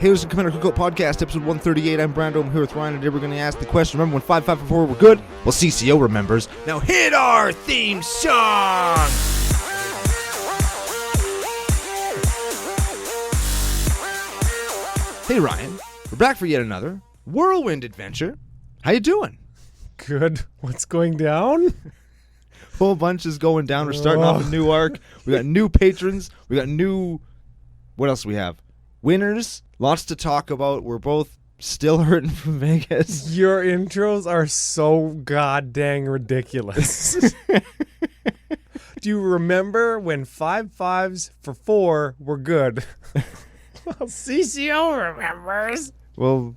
Hey, this is Commander Cookout Podcast, episode 138. I'm Brando. I'm here with Ryan, and today we're going to ask the question, remember when 554 were good? Well, CCO remembers. Now hit our theme song! Hey, Ryan. We're back for yet another whirlwind adventure. How you doing? Good. What's going down? Whole bunch is going down. We're starting off a new arc. We got new patrons. We got new... What else do we have? Winners. Lots to talk about. We're both still hurting from Vegas. Your intros are so goddamn ridiculous. Do you remember when 5 5s for 4 were good? Well, CCO remembers. Well,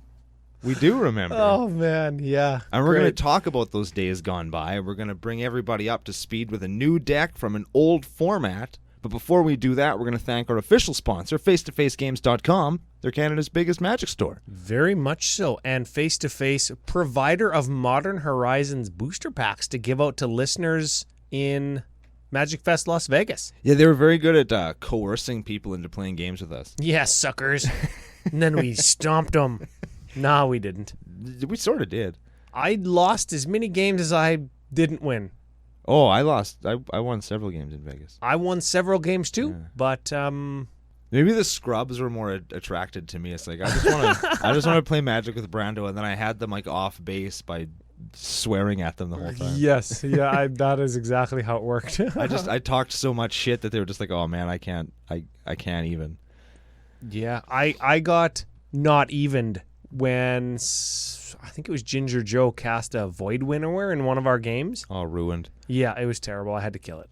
we do remember. Oh, man, yeah. And we're going to talk about those days gone by. We're going to bring everybody up to speed with a new deck from an old format. But before we do that, we're going to thank our official sponsor, FaceToFaceGames.com. They're Canada's biggest Magic store. Very much so. And Face-to-Face, provider of Modern Horizons booster packs to give out to listeners in Magic Fest Las Vegas. Yeah, they were very good at coercing people into playing games with us. Yeah, suckers. And then we stomped them. No, we didn't. We sort of did. I lost as many games as I didn't win. Oh, I lost. I won several games in Vegas. I won several games too, but maybe the scrubs were more attracted to me. It's like I just want to play Magic with Brando, and then I had them like off base by swearing at them the whole time. Yes, yeah, that is exactly how it worked. I talked so much shit that they were just like, oh man, I can't even. Yeah, I got not evened when I think it was Ginger Joe cast a Void Winnower in one of our games. Oh, ruined. Yeah, it was terrible. I had to kill it.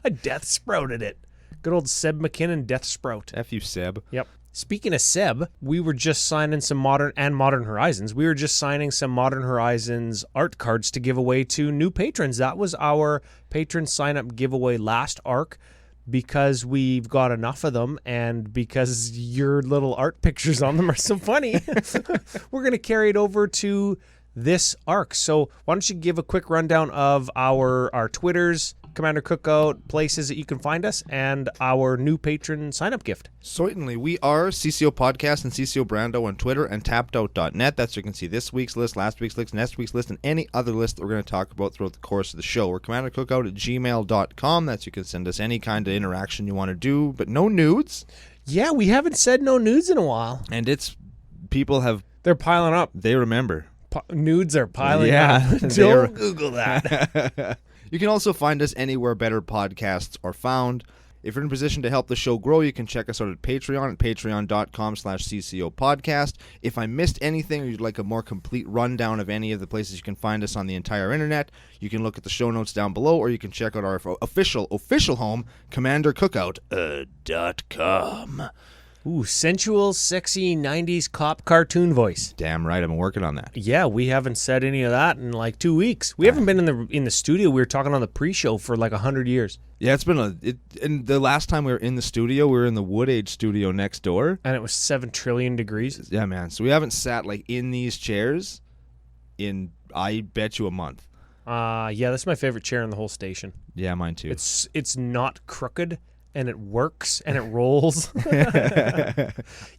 I death sprouted it. Good old Seb McKinnon death sprout. F you, Seb. Yep. Speaking of Seb, we were just signing some Modern Horizons. We were just signing some Modern Horizons art cards to give away to new patrons. That was our patron sign-up giveaway last arc. Because we've got enough of them and because your little art pictures on them are so funny, we're going to carry it over to this arc. So why don't you give a quick rundown of our Twitters, Commander Cookout, places that you can find us, and our new patron sign-up gift. Certainly. We are CCOPodcast and CCO Brando on Twitter and tappedout.net. That's where you can see this week's list, last week's list, next week's list, and any other list that we're going to talk about throughout the course of the show. We're commandercookout@gmail.com. That's you can send us any kind of interaction you want to do, but no nudes. Yeah, we haven't said no nudes in a while. And they're piling up. They remember. Nudes are piling up. Don't Google that. You can also find us anywhere better podcasts are found. If you're in a position to help the show grow, you can check us out at Patreon at patreon.com/CCOPodcast. If I missed anything or you'd like a more complete rundown of any of the places you can find us on the entire internet, you can look at the show notes down below, or you can check out our official home, CommanderCookout.com. Ooh, sensual, sexy 90s cop cartoon voice. Damn right, I've been working on that. Yeah, we haven't said any of that in like 2 weeks. We haven't been in the studio. We were talking on the pre-show for like 100 years. Yeah, it's been and the last time we were in the studio, we were in the Wood Age studio next door. And it was 7 trillion degrees. Yeah, man. So we haven't sat like in these chairs in, I bet you, a month. Yeah, that's my favorite chair in the whole station. Yeah, mine too. It's not crooked. And it works, and it rolls.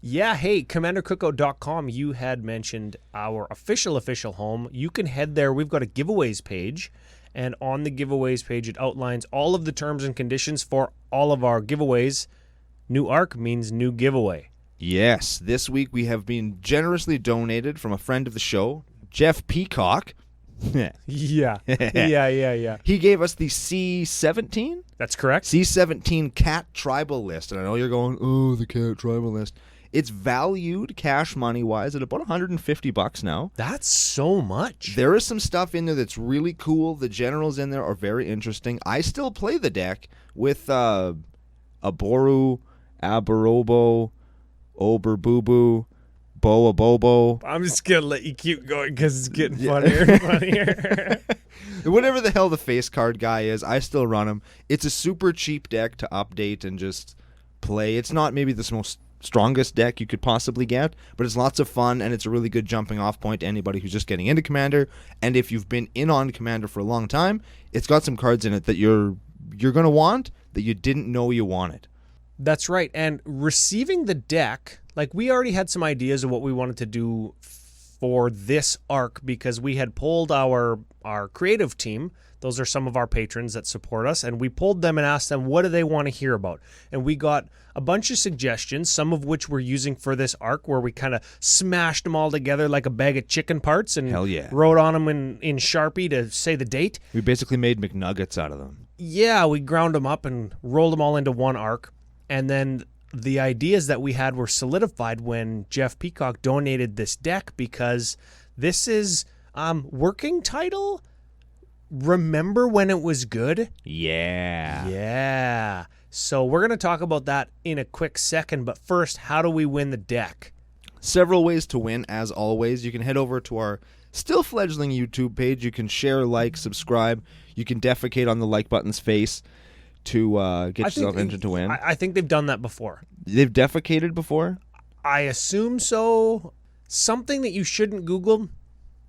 Yeah, hey, CommanderCookout.com, you had mentioned our official home. You can head there. We've got a giveaways page, and on the giveaways page, it outlines all of the terms and conditions for all of our giveaways. New arc means new giveaway. Yes, this week we have been generously donated from a friend of the show, Jeff Peacock. Yeah. He gave us the C17? That's correct. C17 cat tribal list. And I know you're going, oh, the cat tribal list. It's valued cash money-wise at about $150 now. That's so much. There is some stuff in there that's really cool. The generals in there are very interesting. I still play the deck with Aboru, Abarobo, Oberbubu, Boa Bobo. I'm just going to let you keep going because it's getting funnier and funnier. Whatever the hell the face card guy is, I still run him. It's a super cheap deck to update and just play. It's not maybe the most strongest deck you could possibly get, but it's lots of fun, and it's a really good jumping off point to anybody who's just getting into Commander. And if you've been in on Commander for a long time, it's got some cards in it that you're going to want that you didn't know you wanted. That's right. And receiving the deck, like we already had some ideas of what we wanted to do for this arc because we had polled our creative team. Those are some of our patrons that support us. And we polled them and asked them, what do they want to hear about? And we got a bunch of suggestions, some of which we're using for this arc where we kind of smashed them all together like a bag of chicken parts and Hell yeah. wrote on them in Sharpie to say the date. We basically made McNuggets out of them. Yeah, we ground them up and rolled them all into one arc. And then the ideas that we had were solidified when Jeff Peacock donated this deck because this is working title. Remember when it was good? Yeah. Yeah. So we're going to talk about that in a quick second. But first, how do we win the deck? Several ways to win, as always. You can head over to our still fledgling YouTube page. You can share, like, subscribe. You can defecate on the like button's face to get yourself entered to win. I think they've done that before. They've defecated before? I assume so. Something that you shouldn't Google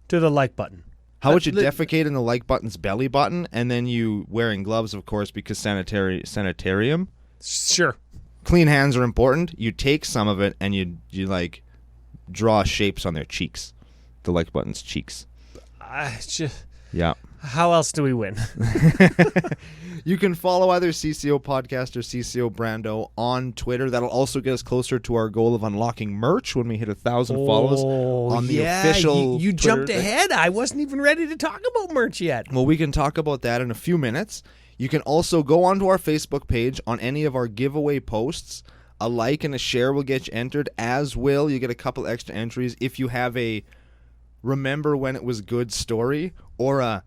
to the like button. How would you defecate in the like button's belly button and then you wearing gloves, of course, because sanitarium? Sure. Clean hands are important. You take some of it and you like draw shapes on their cheeks. The like button's cheeks. Yeah. How else do we win? You can follow either CCO Podcast or CCO Brando on Twitter. That'll also get us closer to our goal of unlocking merch when we hit 1,000 follows on the official You Twitter jumped ahead. I wasn't even ready to talk about merch yet. Well, we can talk about that in a few minutes. You can also go onto our Facebook page on any of our giveaway posts. A like and a share will get you entered, as will you get a couple extra entries if you have a remember when it was good story or a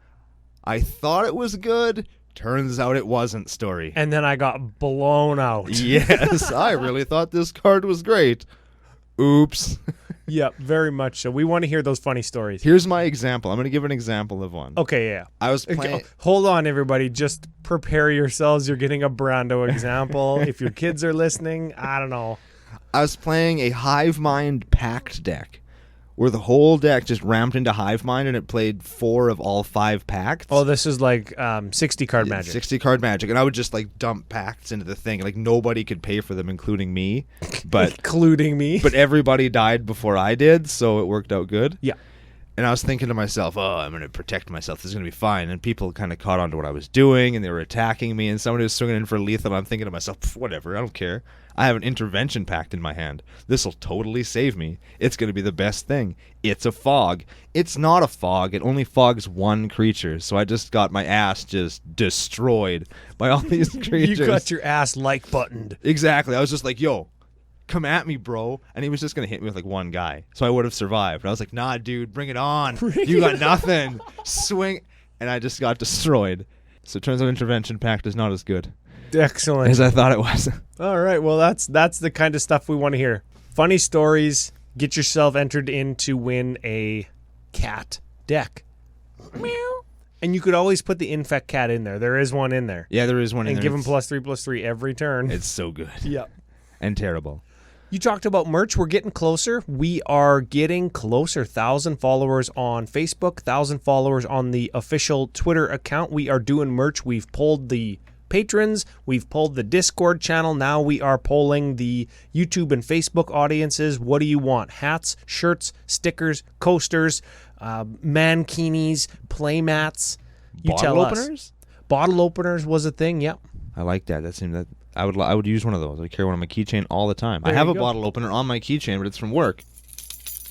I thought it was good, turns out it wasn't story. And then I got blown out. Yes, I really thought this card was great. Oops. Yep, very much so. We want to hear those funny stories. Here's my example. I'm going to give an example of one. Okay, yeah. I was playing... Hold on, everybody. Just prepare yourselves. You're getting a Brando example. If your kids are listening, I don't know. I was playing a Hive Mind Pact deck, where the whole deck just ramped into Hive Mind and it played 4 of all 5 pacts. Oh, this is like 60 card magic. 60 card magic. And I would just like dump pacts into the thing. Like nobody could pay for them, including me. But including me. But everybody died before I did, so it worked out good. Yeah. And I was thinking to myself, oh, I'm going to protect myself. This is going to be fine. And people kind of caught on to what I was doing, and they were attacking me, and somebody was swinging in for lethal. And I'm thinking to myself, whatever, I don't care. I have an intervention pact in my hand. This will totally save me. It's going to be the best thing. It's a fog. It's not a fog. It only fogs one creature. So I just got my ass just destroyed by all these creatures. You got your ass like buttoned. Exactly. I was just like, yo, come at me, bro. And he was just going to hit me with like one guy. So I would have survived. And I was like, nah, dude, bring it on. You got nothing. Swing. And I just got destroyed. So it turns out intervention pact is not as good. Excellent. As I thought it was. All right. Well, that's the kind of stuff we want to hear. Funny stories. Get yourself entered in to win a cat deck. Meow. And you could always put the infect cat in there. There is one in there. Yeah, there is one in there. And give him +3/+3 every turn. It's so good. Yep. And terrible. You talked about merch. We're getting closer. We are getting closer. 1,000 followers on Facebook, 1,000 followers on the official Twitter account. We are doing merch. We've polled the patrons. We've polled the Discord channel. Now we are polling the YouTube and Facebook audiences. What do you want? Hats, shirts, stickers, coasters, mankinis, playmats. You tell us. Bottle openers? Bottle openers was a thing. Yep. I like that. That seemed that I would use one of those. I carry one on my keychain all the time. I have a bottle opener on my keychain, but it's from work.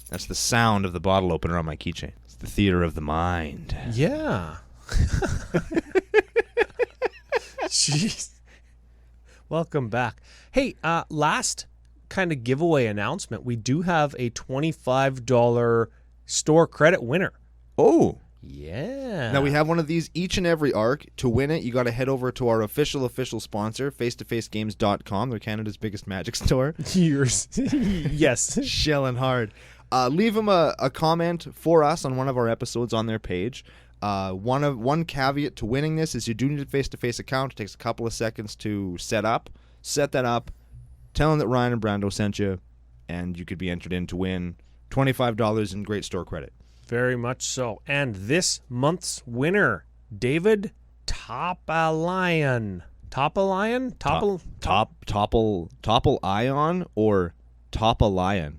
That's the sound of the bottle opener on my keychain. It's the theater of the mind. Yeah. Jeez. Welcome back. Hey, last kind of giveaway announcement. We do have a $25 store credit winner. Oh. Yeah. Now, we have one of these each and every arc. To win it, you got to head over to our official sponsor, face-to-facegames.com. They're Canada's biggest magic store. Yours. Yes. Shelling hard. Leave them a comment for us on one of our episodes on their page. One caveat to winning this is you do need a face-to-face account. It takes a couple of seconds to set that up, tell them that Ryan and Brando sent you, and you could be entered in to win $25 in great store credit. Very much so. And this month's winner, David Topalion. Topple Topple Ion or Topple.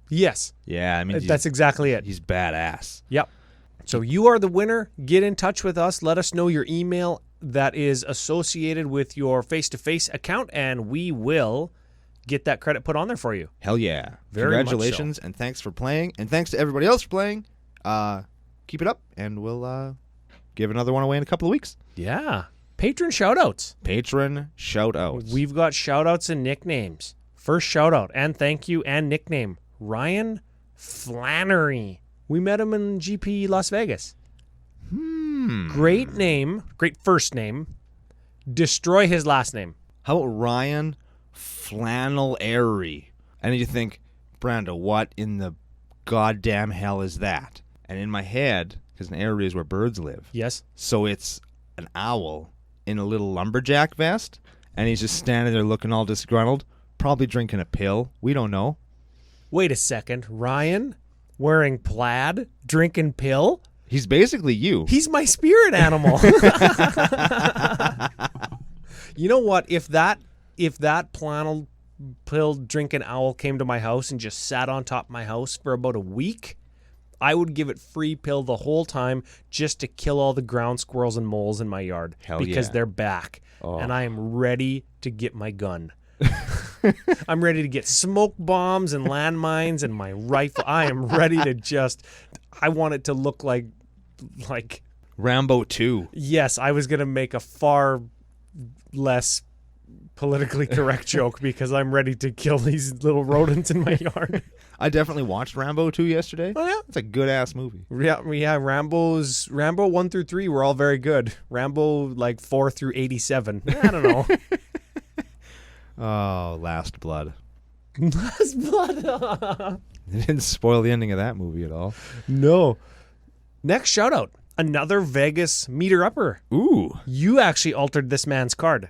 Yes. Yeah, I mean That's exactly it. He's badass. Yep. So you are the winner. Get in touch with us. Let us know your email that is associated with your face-to-face account, and we will get that credit put on there for you. Hell yeah. Very Congratulations, much so. and thanks for playing. And thanks to everybody else for playing. Keep it up, and we'll give another one away in a couple of weeks. Yeah. Patron shout-outs. Patron shout-outs. We've got shout-outs and nicknames. First shout-out and thank you and nickname, Ryan Flannery. We met him in GP Las Vegas. Great name. Great first name. Destroy his last name. How about Ryan Flannel-Airy? And you think, Brando, what in the goddamn hell is that? And in my head, because an airy is where birds live. Yes. So it's an owl in a little lumberjack vest, and he's just standing there looking all disgruntled, probably drinking a pill. We don't know. Wait a second. Ryan wearing plaid, drinking pill? He's basically you. He's my spirit animal. You know what? If that flannel pill drinking owl came to my house and just sat on top of my house for about a week, I would give it free pill the whole time just to kill all the ground squirrels and moles in my yard. Hell because yeah. they're back. Oh. And I am ready to get my gun. I'm ready to get smoke bombs and landmines and my rifle. I am ready to I want it to look like Rambo 2. Yes, I was going to make a far less politically correct joke because I'm ready to kill these little rodents in my yard. I definitely watched Rambo 2 yesterday. Oh, yeah? It's a good-ass movie. Yeah, Rambo 1 through 3 were all very good. Rambo 4 through 87. I don't know. Oh, Last Blood. Last Blood. They didn't spoil the ending of that movie at all. No. Next shout out. Another Vegas meter upper. Ooh. You actually altered this man's card.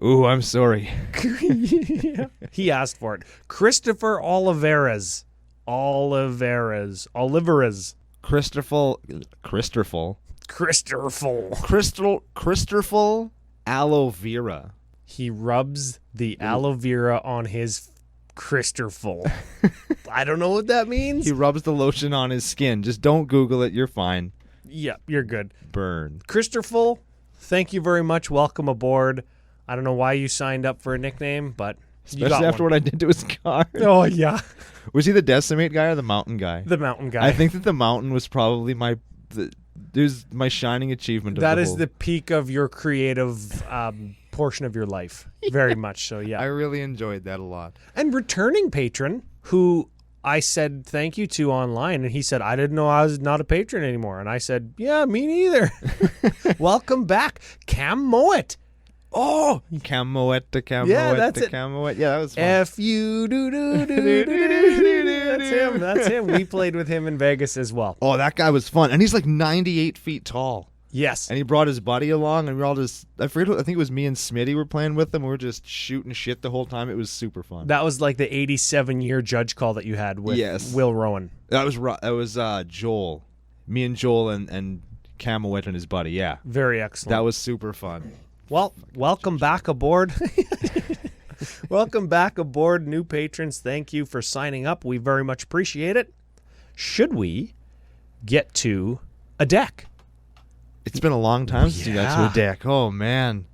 Ooh, I'm sorry. Yeah. He asked for it. Christopher Oliveras. Christopher Aloe Vera. He rubs the aloe vera on his Christopher. I don't know what that means. He rubs the lotion on his skin. Just don't Google it. You're fine. Yeah, you're good. Burn. Christopher, thank you very much. Welcome aboard. I don't know why you signed up for a nickname, but you Especially got after one. what I did to his car. Oh, yeah. Was he the Decimate guy or the Mountain guy? The mountain guy. I think that the Mountain was probably my shining achievement. That is the peak of your creative portion of your life. Very much so, yeah. I really enjoyed that a lot. And returning patron, who I said thank you to online, and he said, I didn't know I was not a patron anymore. And I said, yeah, me neither. Welcome back, Cam Mowat. Oh, Cam Mowat to Cam Yeah, Mowat that's to it. Cam Mowat. Yeah, that was fun. F-U-do-do-do-do-do-do. That's him. We played with him in Vegas as well. Oh, that guy was fun. And he's 98 feet tall. Yes. And he brought his buddy along, and we were all just, I think it was me and Smitty were playing with him. We were just shooting shit the whole time. It was super fun. That was the 87-year judge call that you had with Will Rowan. That was Joel. Me and Joel and Cam Mowat and his buddy, yeah. Very excellent. That was super fun. Well, welcome back aboard. Welcome back aboard, new patrons. Thank you for signing up. We very much appreciate it. Should we get to a deck? It's been a long time since you got to a deck. Oh, man.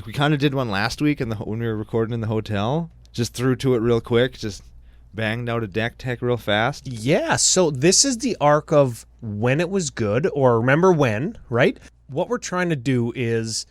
We kind of did one last week when we were recording in the hotel. Just threw to it real quick. Just banged out a deck tech real fast. Yeah, so this is the arc of when it was good, or remember when, right? What we're trying to do is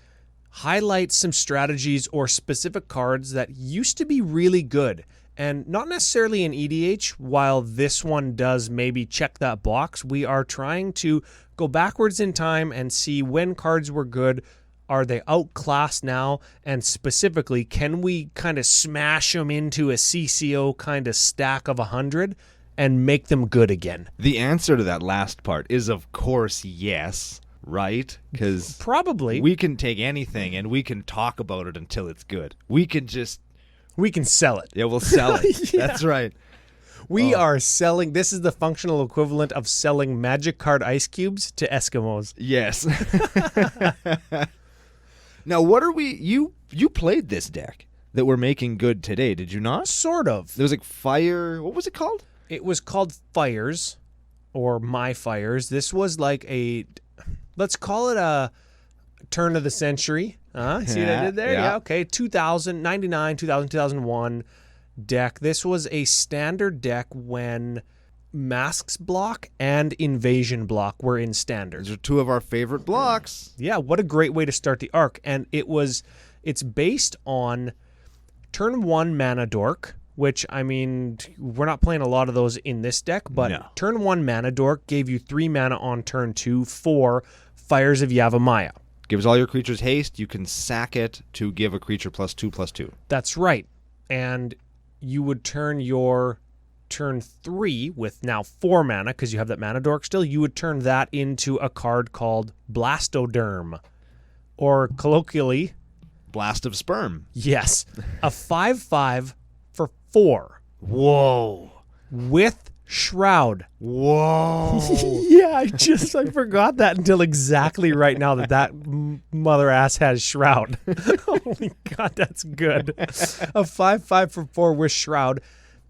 highlight some strategies or specific cards that used to be really good. And not necessarily in EDH, while this one does maybe check that box. We are trying to go backwards in time and see when cards were good. Are they outclassed now? And specifically, can we kind of smash them into a CCO kind of stack of 100 and make them good again? The answer to that last part is, of course, yes. Right? Because probably we can take anything and we can talk about it until it's good. We can sell it. Yeah, we'll sell it. Yeah. That's right. We are selling. This is the functional equivalent of selling magic card ice cubes to Eskimos. Yes. Now, what are we... You played this deck that we're making good today, did you not? Sort of. There was like Fire... What was it called? It was called Fires, or My Fires. This was like a... Let's call it a turn of the century. See what I did there? Yeah, okay. 2099, 2000, 2001 deck. This was a standard deck when Masks block and Invasion block were in standard. Those are two of our favorite blocks. Yeah, what a great way to start the arc. And it's based on turn 1 Mana Dork, which, I mean, we're not playing a lot of those in this deck, but No. turn 1 Mana Dork gave you 3 mana on turn 2 for Fires of Yavimaya. Gives all your creatures haste. You can sack it to give a creature +2/+2. That's right. And you would turn your turn 3 with now 4 mana, because you have that Mana Dork still, you would turn that into a card called Blastoderm. Or colloquially, Blast of Sperm. yes, a 5/5 for 4 Whoa. with Shroud. Whoa. Yeah, I forgot that until exactly right now that mother ass has Shroud. Holy God, that's good. A 5/5 for 4 with Shroud,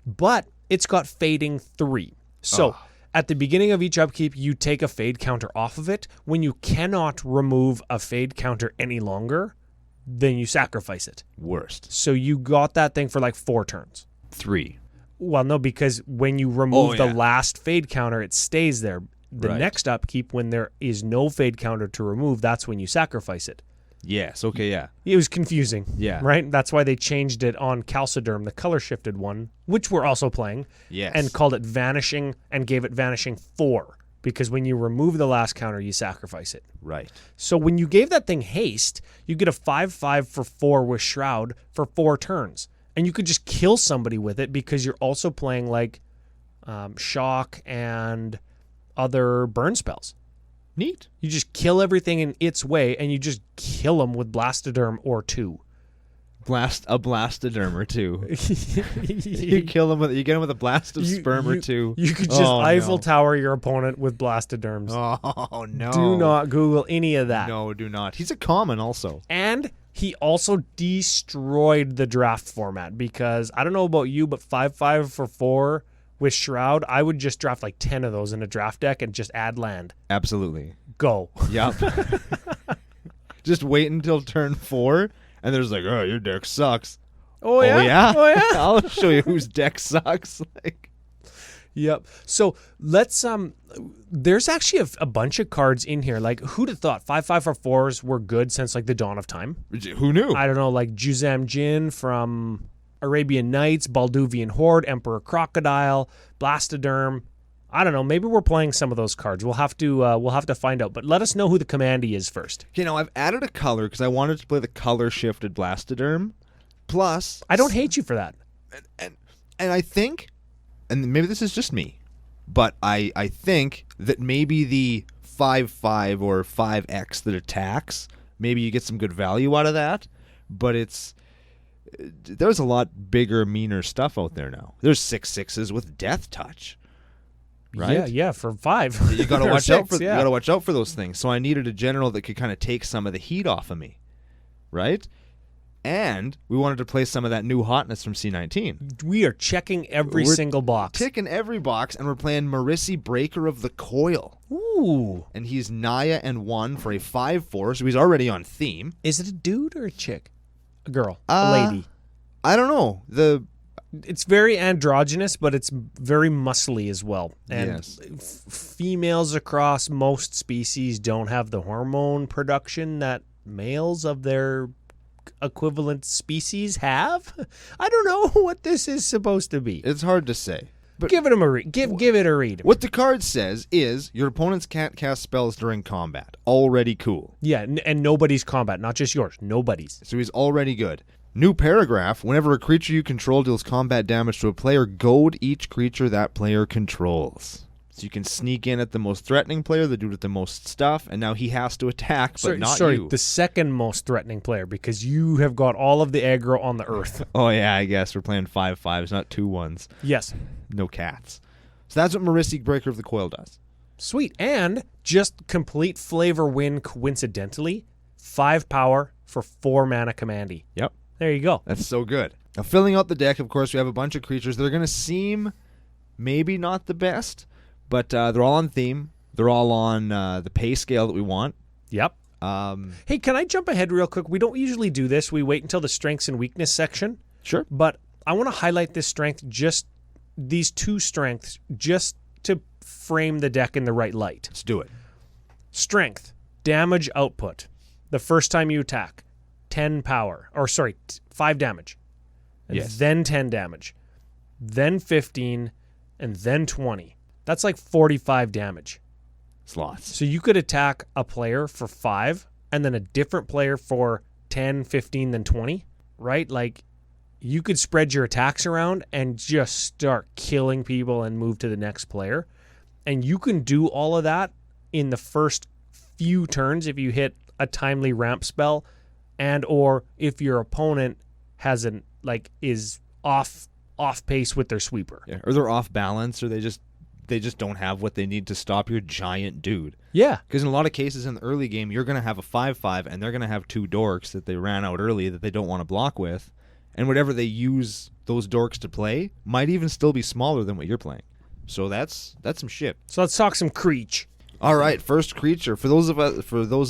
but it's got Fading 3. So at the beginning of each upkeep, you take a fade counter off of it. When you cannot remove a fade counter any longer, then you sacrifice it. Worst. So you got that thing for like 4 turns. 3. Well, no, because when you remove the yeah. last fade counter, it stays there. The Right. next upkeep, when there is no fade counter to remove, that's when you sacrifice it. Yes. Okay. Yeah. It was confusing. Yeah. Right? That's why they changed it on Calciderm, the color shifted one, which we're also playing, Yes. and called it Vanishing and gave it Vanishing 4. Because when you remove the last counter, you sacrifice it. Right. So when you gave that thing haste, you get a 5/5 for 4 with Shroud for 4 turns. And you could just kill somebody with it because you're also playing like Shock and other burn spells. Neat. You just kill everything in its way, and you just kill them with Blastoderm or 2. A Blastoderm or 2. You kill him with. You get him with a Blast of Sperm or 2. You could just Eiffel Tower your opponent with Blastoderms. Oh no! Do not Google any of that. No, do not. He's a common also. And he also destroyed the draft format because I don't know about you, but 5/5 for 4 with Shroud, I would just draft like 10 of those in a draft deck and just add land. Absolutely. Go. Yep. Just wait until turn 4, and there's like, oh, your deck sucks. Oh yeah. Oh yeah. I'll show you whose deck sucks. Like. Yep. So let's there's actually a bunch of cards in here. Like, who'd have thought 5/5 for 4s were good since like the dawn of time? Who knew? I don't know, like Juzam Jin from Arabian Nights, Balduvian Horde, Emperor Crocodile, Blastoderm. I don't know. Maybe we're playing some of those cards. We'll have to find out. But let us know who the commandy is first. Okay, now I've added a color because I wanted to play the color shifted Blastoderm. Plus, I don't hate you for that. And I think, and maybe this is just me, but I think that maybe the 5/5 or 5x that attacks, maybe you get some good value out of that. But there's a lot bigger, meaner stuff out there now. There's 6/6s with Death Touch. Right? Yeah, for 5. You gotta Or watch 6, out for. You gotta watch out for those things. So I needed a general that could kind of take some of the heat off of me, right? And we wanted to play some of that new hotness from C19. We are checking every single box. Ticking every box, and we're playing Marissi, Breaker of the Coil. Ooh. And he's Naya and 1 for a 5/4, so he's already on theme. Is it a dude or a chick? A girl? A lady? I don't know. It's very androgynous, but it's very muscly as well. And Yes. Females across most species don't have the hormone production that males of their equivalent species have. I don't know what this is supposed to be. It's hard to say. But Give it a read. Give it a read. what the card says is your opponents can't cast spells during combat. Already cool. Yeah, and nobody's combat, not just yours. Nobody's. So he's already good. New paragraph, whenever a creature you control deals combat damage to a player, goad each creature that player controls. So you can sneak in at the most threatening player, the dude with the most stuff, and now he has to attack, but not you. The second most threatening player, because you have got all of the aggro on the earth. Oh yeah, I guess we're playing 5/5s, not 2/1s. Yes. No cats. So that's what Marissi, Breaker of the Coil does. Sweet. And just complete flavor win coincidentally, 5 power, for 4 mana commandy. Yep. There you go. That's so good. Now, filling out the deck, of course, we have a bunch of creatures that are going to seem maybe not the best, but they're all on theme. They're all on the pay scale that we want. Yep. Hey, can I jump ahead real quick? We don't usually do this. We wait until the strengths and weakness section. Sure. But I want to highlight this strength, these 2 strengths, just to frame the deck in the right light. Let's do it. Strength, damage output. The first time you attack, 5 damage. And Yes. then 10 damage. Then 15, and then 20. That's like 45 damage. Slots. So you could attack a player for 5 and then a different player for 10, 15, then 20, right? Like you could spread your attacks around and just start killing people and move to the next player. And you can do all of that in the first few turns if you hit a timely ramp spell and or if your opponent is off pace with their sweeper. Yeah. Or they're off balance, or they just don't have what they need to stop your giant dude. Yeah. Because in a lot of cases in the early game, you're going to have a 5/5, and they're going to have 2 dorks that they ran out early that they don't want to block with. And whatever they use those dorks to play might even still be smaller than what you're playing. So that's some shit. So let's talk some Creech. All right, first creature. For those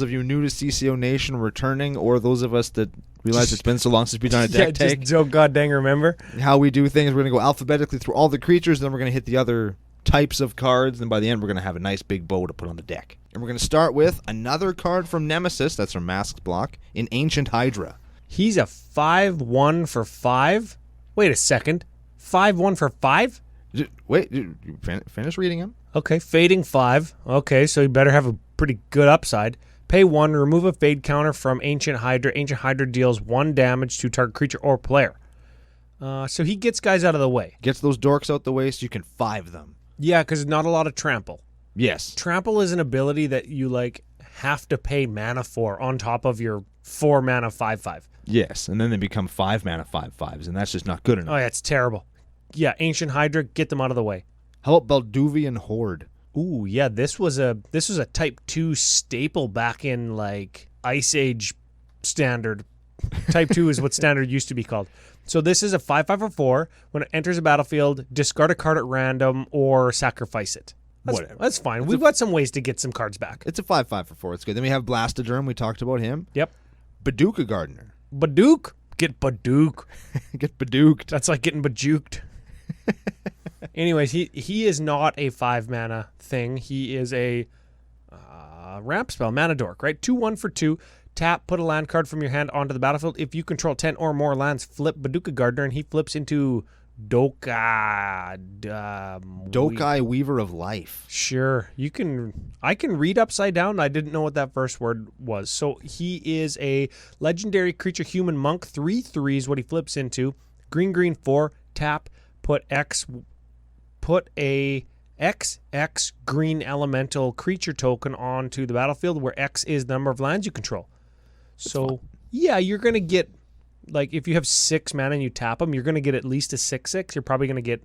of you new to CCO Nation returning, or those of us that realize it's been so long since we've done a deck take, just don't goddamn remember. How we do things, we're going to go alphabetically through all the creatures, then we're going to hit the other types of cards, and by the end we're going to have a nice big bow to put on the deck. And we're going to start with another card from Nemesis, that's from Masked Block, in Ancient Hydra. He's a 5/1 for 5. Wait a second. 5/1 for 5? Wait, finish reading him. Okay, fading 5. Okay, so you better have a pretty good upside. Pay 1, remove a fade counter from Ancient Hydra. Ancient Hydra deals 1 damage to target creature or player. So he gets guys out of the way. Gets those dorks out the way so you can 5 them. Yeah, because not a lot of trample. Yes. Trample is an ability that you have to pay mana for on top of your 4 mana 5/5. Yes, and then they become 5 mana 5/5s, and that's just not good enough. Oh yeah, it's terrible. Yeah, Ancient Hydra, get them out of the way. How about Balduvian Horde? Ooh, yeah, this was a Type 2 staple back in Ice Age Standard. Type 2 is what Standard used to be called. So this is a 5/5 or 4. When it enters a battlefield, discard a card at random or sacrifice it. Whatever. That's fine. We've got some ways to get some cards back. It's a 5/5 for 4. It's good. Then we have Blastoderm. We talked about him. Yep. Baduka Gardener. Badook. Get Badook. Get Baduked. That's like getting bajuked. Anyways, he is not a 5 mana thing. He is a ramp spell, mana dork, right? 2/1 for 2. Tap, put a land card from your hand onto the battlefield. If you control 10 or more lands, flip Baduka Gardener, and he flips into Dokai Weaver of Life. Sure. I can read upside down. I didn't know what that first word was. So he is a legendary creature human monk. 3/3 is what he flips into. Green 4. Tap. Put a XX green elemental creature token onto the battlefield where X is the number of lands you control. So yeah, you're going to get, if you have 6 mana and you tap them, you're going to get at least a 6/6. You're probably going to get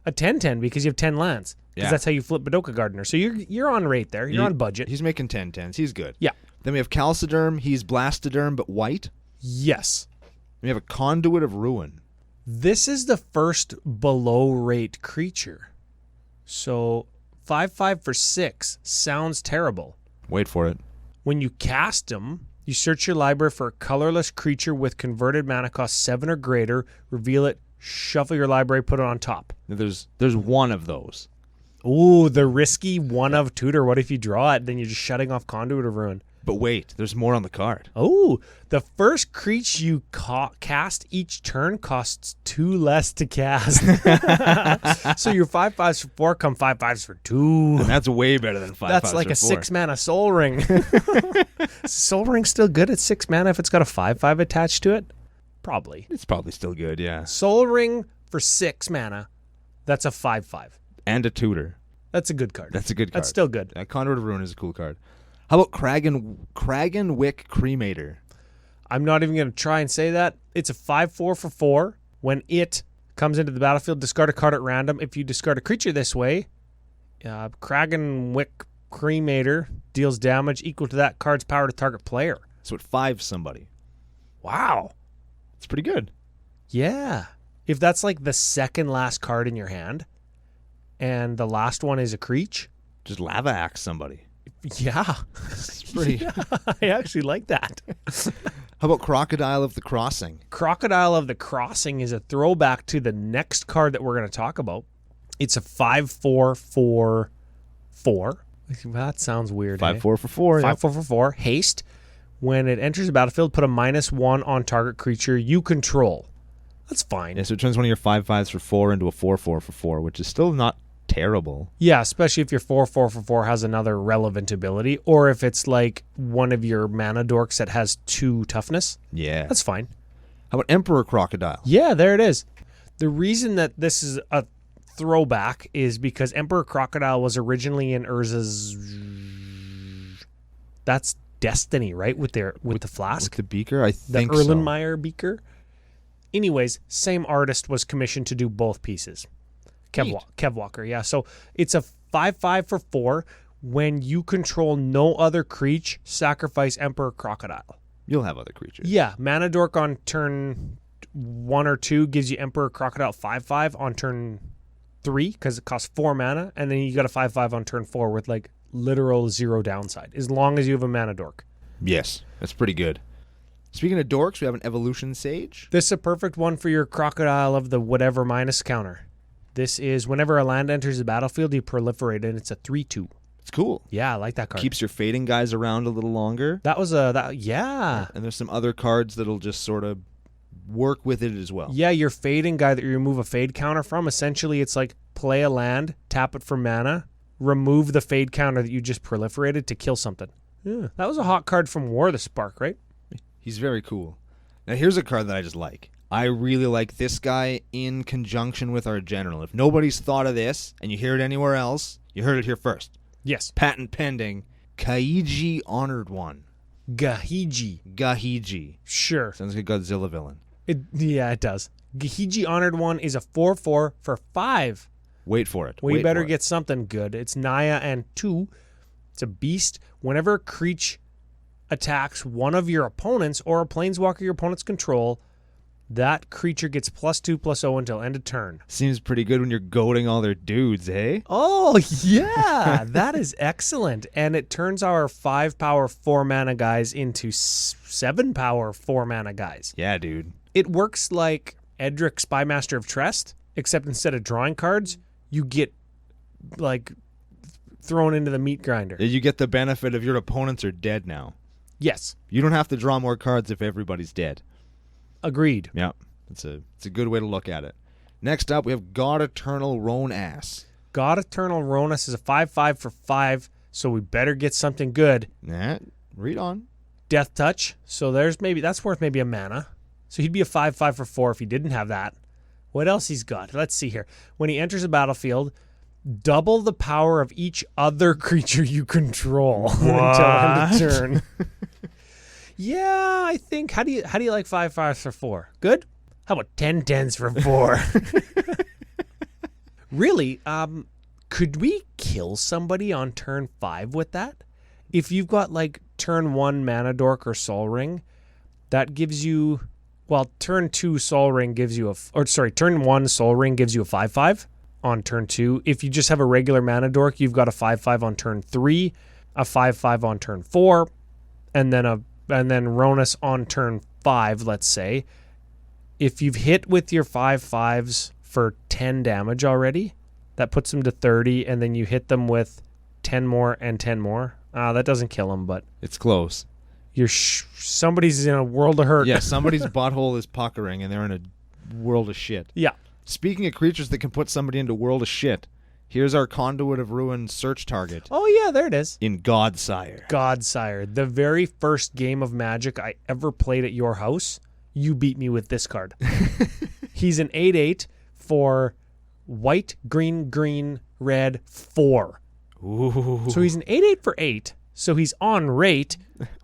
a 10/10 because you have 10 lands. Because that's how you flip Badoka Gardener. So you're on rate there. You're on budget. He's making 10/10s. He's good. Yeah. Then we have Calciderm. He's Blastoderm, but white. Yes. We have a Conduit of Ruin. This is the first below rate creature. So 5/5 for 6 sounds terrible. Wait for it. When you cast him, you search your library for a colorless creature with converted mana cost 7 or greater, reveal it, shuffle your library, put it on top. There's one of those. Ooh, the risky one of tutor. What if you draw it? Then you're just shutting off Conduit of Ruin. But wait, there's more on the card. Oh, the first creature you cast each turn costs 2 less to cast. So your 5/5s for 4 come 5/5s for 2. And that's way better than 5/5s for 4. That's like a 6 mana Soul Ring. Soul Ring's still good at 6 mana if it's got a 5/5 attached to it? Probably. It's probably still good, yeah. Soul Ring for 6 mana, that's a 5/5. And a tutor. That's a good card. That's a good card. That's still good. Conduit of Ruin is a cool card. How about Kragenwick Cremator? I'm not even going to try and say that. It's a 5/4 for 4. When it comes into the battlefield, discard a card at random. If you discard a creature this way, Kragenwick Cremator deals damage equal to that card's power to target player. So it 5s somebody. Wow. It's pretty good. Yeah. If that's like the second last card in your hand and the last one is a creature. Just lava axe somebody. Yeah. It's pretty. Yeah, I actually like that. How about Crocodile of the Crossing? Crocodile of the Crossing is a throwback to the next card that we're going to talk about. It's a 5/4/4. That sounds weird. 5/4 for 4. 5/4 for 4. Haste. When it enters the battlefield, put a -1 on target creature you control. That's fine. Yeah, so it turns one of your 5/5s for 4 into a 4/4 for 4, which is still not terrible. Yeah, especially if your 4/4 for 4 has another relevant ability, or if it's like one of your mana dorks that has 2 toughness. Yeah. That's fine. How about Emperor Crocodile? Yeah, there it is. The reason that this is a throwback is because Emperor Crocodile was originally in Urza's. That's Destiny, right? With the flask, With the beaker? I the think so. Erlenmeyer beaker. Anyways, same artist was commissioned to do both pieces. Kev Walker, yeah. So it's a 5/5 for 4. When you control no other creature, sacrifice Emperor Crocodile. You'll have other creatures. Yeah, Mana Dork on turn 1 or 2 gives you Emperor Crocodile 5/5 on turn 3 because it costs 4 mana, and then you got a 5/5 on turn 4 with like literal 0 downside, as long as you have a Mana Dork. Yes, that's pretty good. Speaking of dorks, we have an Evolution Sage. This is a perfect one for your Crocodile of the whatever minus counter. This is whenever a land enters the battlefield, you proliferate it, and it's a 3/2. It's cool. Yeah, I like that card. Keeps your fading guys around a little longer. That was yeah. And there's some other cards that'll just sort of work with it as well. Yeah, your fading guy that you remove a fade counter from, essentially it's like play a land, tap it for mana, remove the fade counter that you just proliferated to kill something. Yeah, that was a hot card from War of the Spark, right? He's very cool. Now here's a card that I just like. I really like this guy in conjunction with our general. If nobody's thought of this and you hear it anywhere else, you heard it here first. Yes. Patent pending. Kaiji Honored One. Gahiji. Sure. Sounds like a Godzilla villain. Yeah, it does. Gahiji Honored One is a 4/4 for 5. Wait for it. We better get something good. It's Naya and 2. It's a beast. Whenever a creature attacks one of your opponents or a planeswalker your opponent's control, that creature gets +2/+0 until end of turn. Seems pretty good when you're goading all their dudes, eh? Oh, yeah. That is excellent. And it turns our 5-power 4-mana guys into 7-power 4-mana guys. Yeah, dude. It works like Edric Spymaster of Trest, except instead of drawing cards, you get, like, thrown into the meat grinder. You get the benefit of your opponents are dead now. Yes. You don't have to draw more cards if everybody's dead. Agreed. Yeah. It's a good way to look at it. Next up, we have God Eternal Ronas. God Eternal Ronas is a 5/5 for 5, so we better get something good. Nah, read on. Death Touch, so that's worth maybe a mana. So he'd be a 5/5 for 4 if he didn't have that. What else he's got? Let's see here. When he enters a battlefield, double the power of each other creature you control until end of turn. Yeah, I think. How do you like 5/5s for 4? Good? How about 10/10s for 4? Really? Could we kill somebody on turn 5 with that? If you've got like turn 1 Mana Dork or Sol Ring, that gives you, well, turn 2 Sol Ring gives you turn 1 Sol Ring gives you a 5/5 on turn 2. If you just have a regular Mana Dork, you've got a 5/5 on turn 3, a 5/5 on turn 4, and then Ronas on turn 5, let's say. If you've hit with your 5/5s for 10 damage already, that puts them to 30, and then you hit them with 10 more and 10 more. That doesn't kill them, but It's close. Somebody's in a world of hurt. Yeah, somebody's butthole is puckering, and they're in a world of shit. Yeah. Speaking of creatures that can put somebody into a world of shit, here's our Conduit of Ruin search target. Oh, yeah, there it is. In Godsire. Godsire. The very first game of Magic I ever played at your house, you beat me with this card. He's an 8/8 for white, green, red, 4. Ooh. So he's an 8/8 for 8. So he's on rate.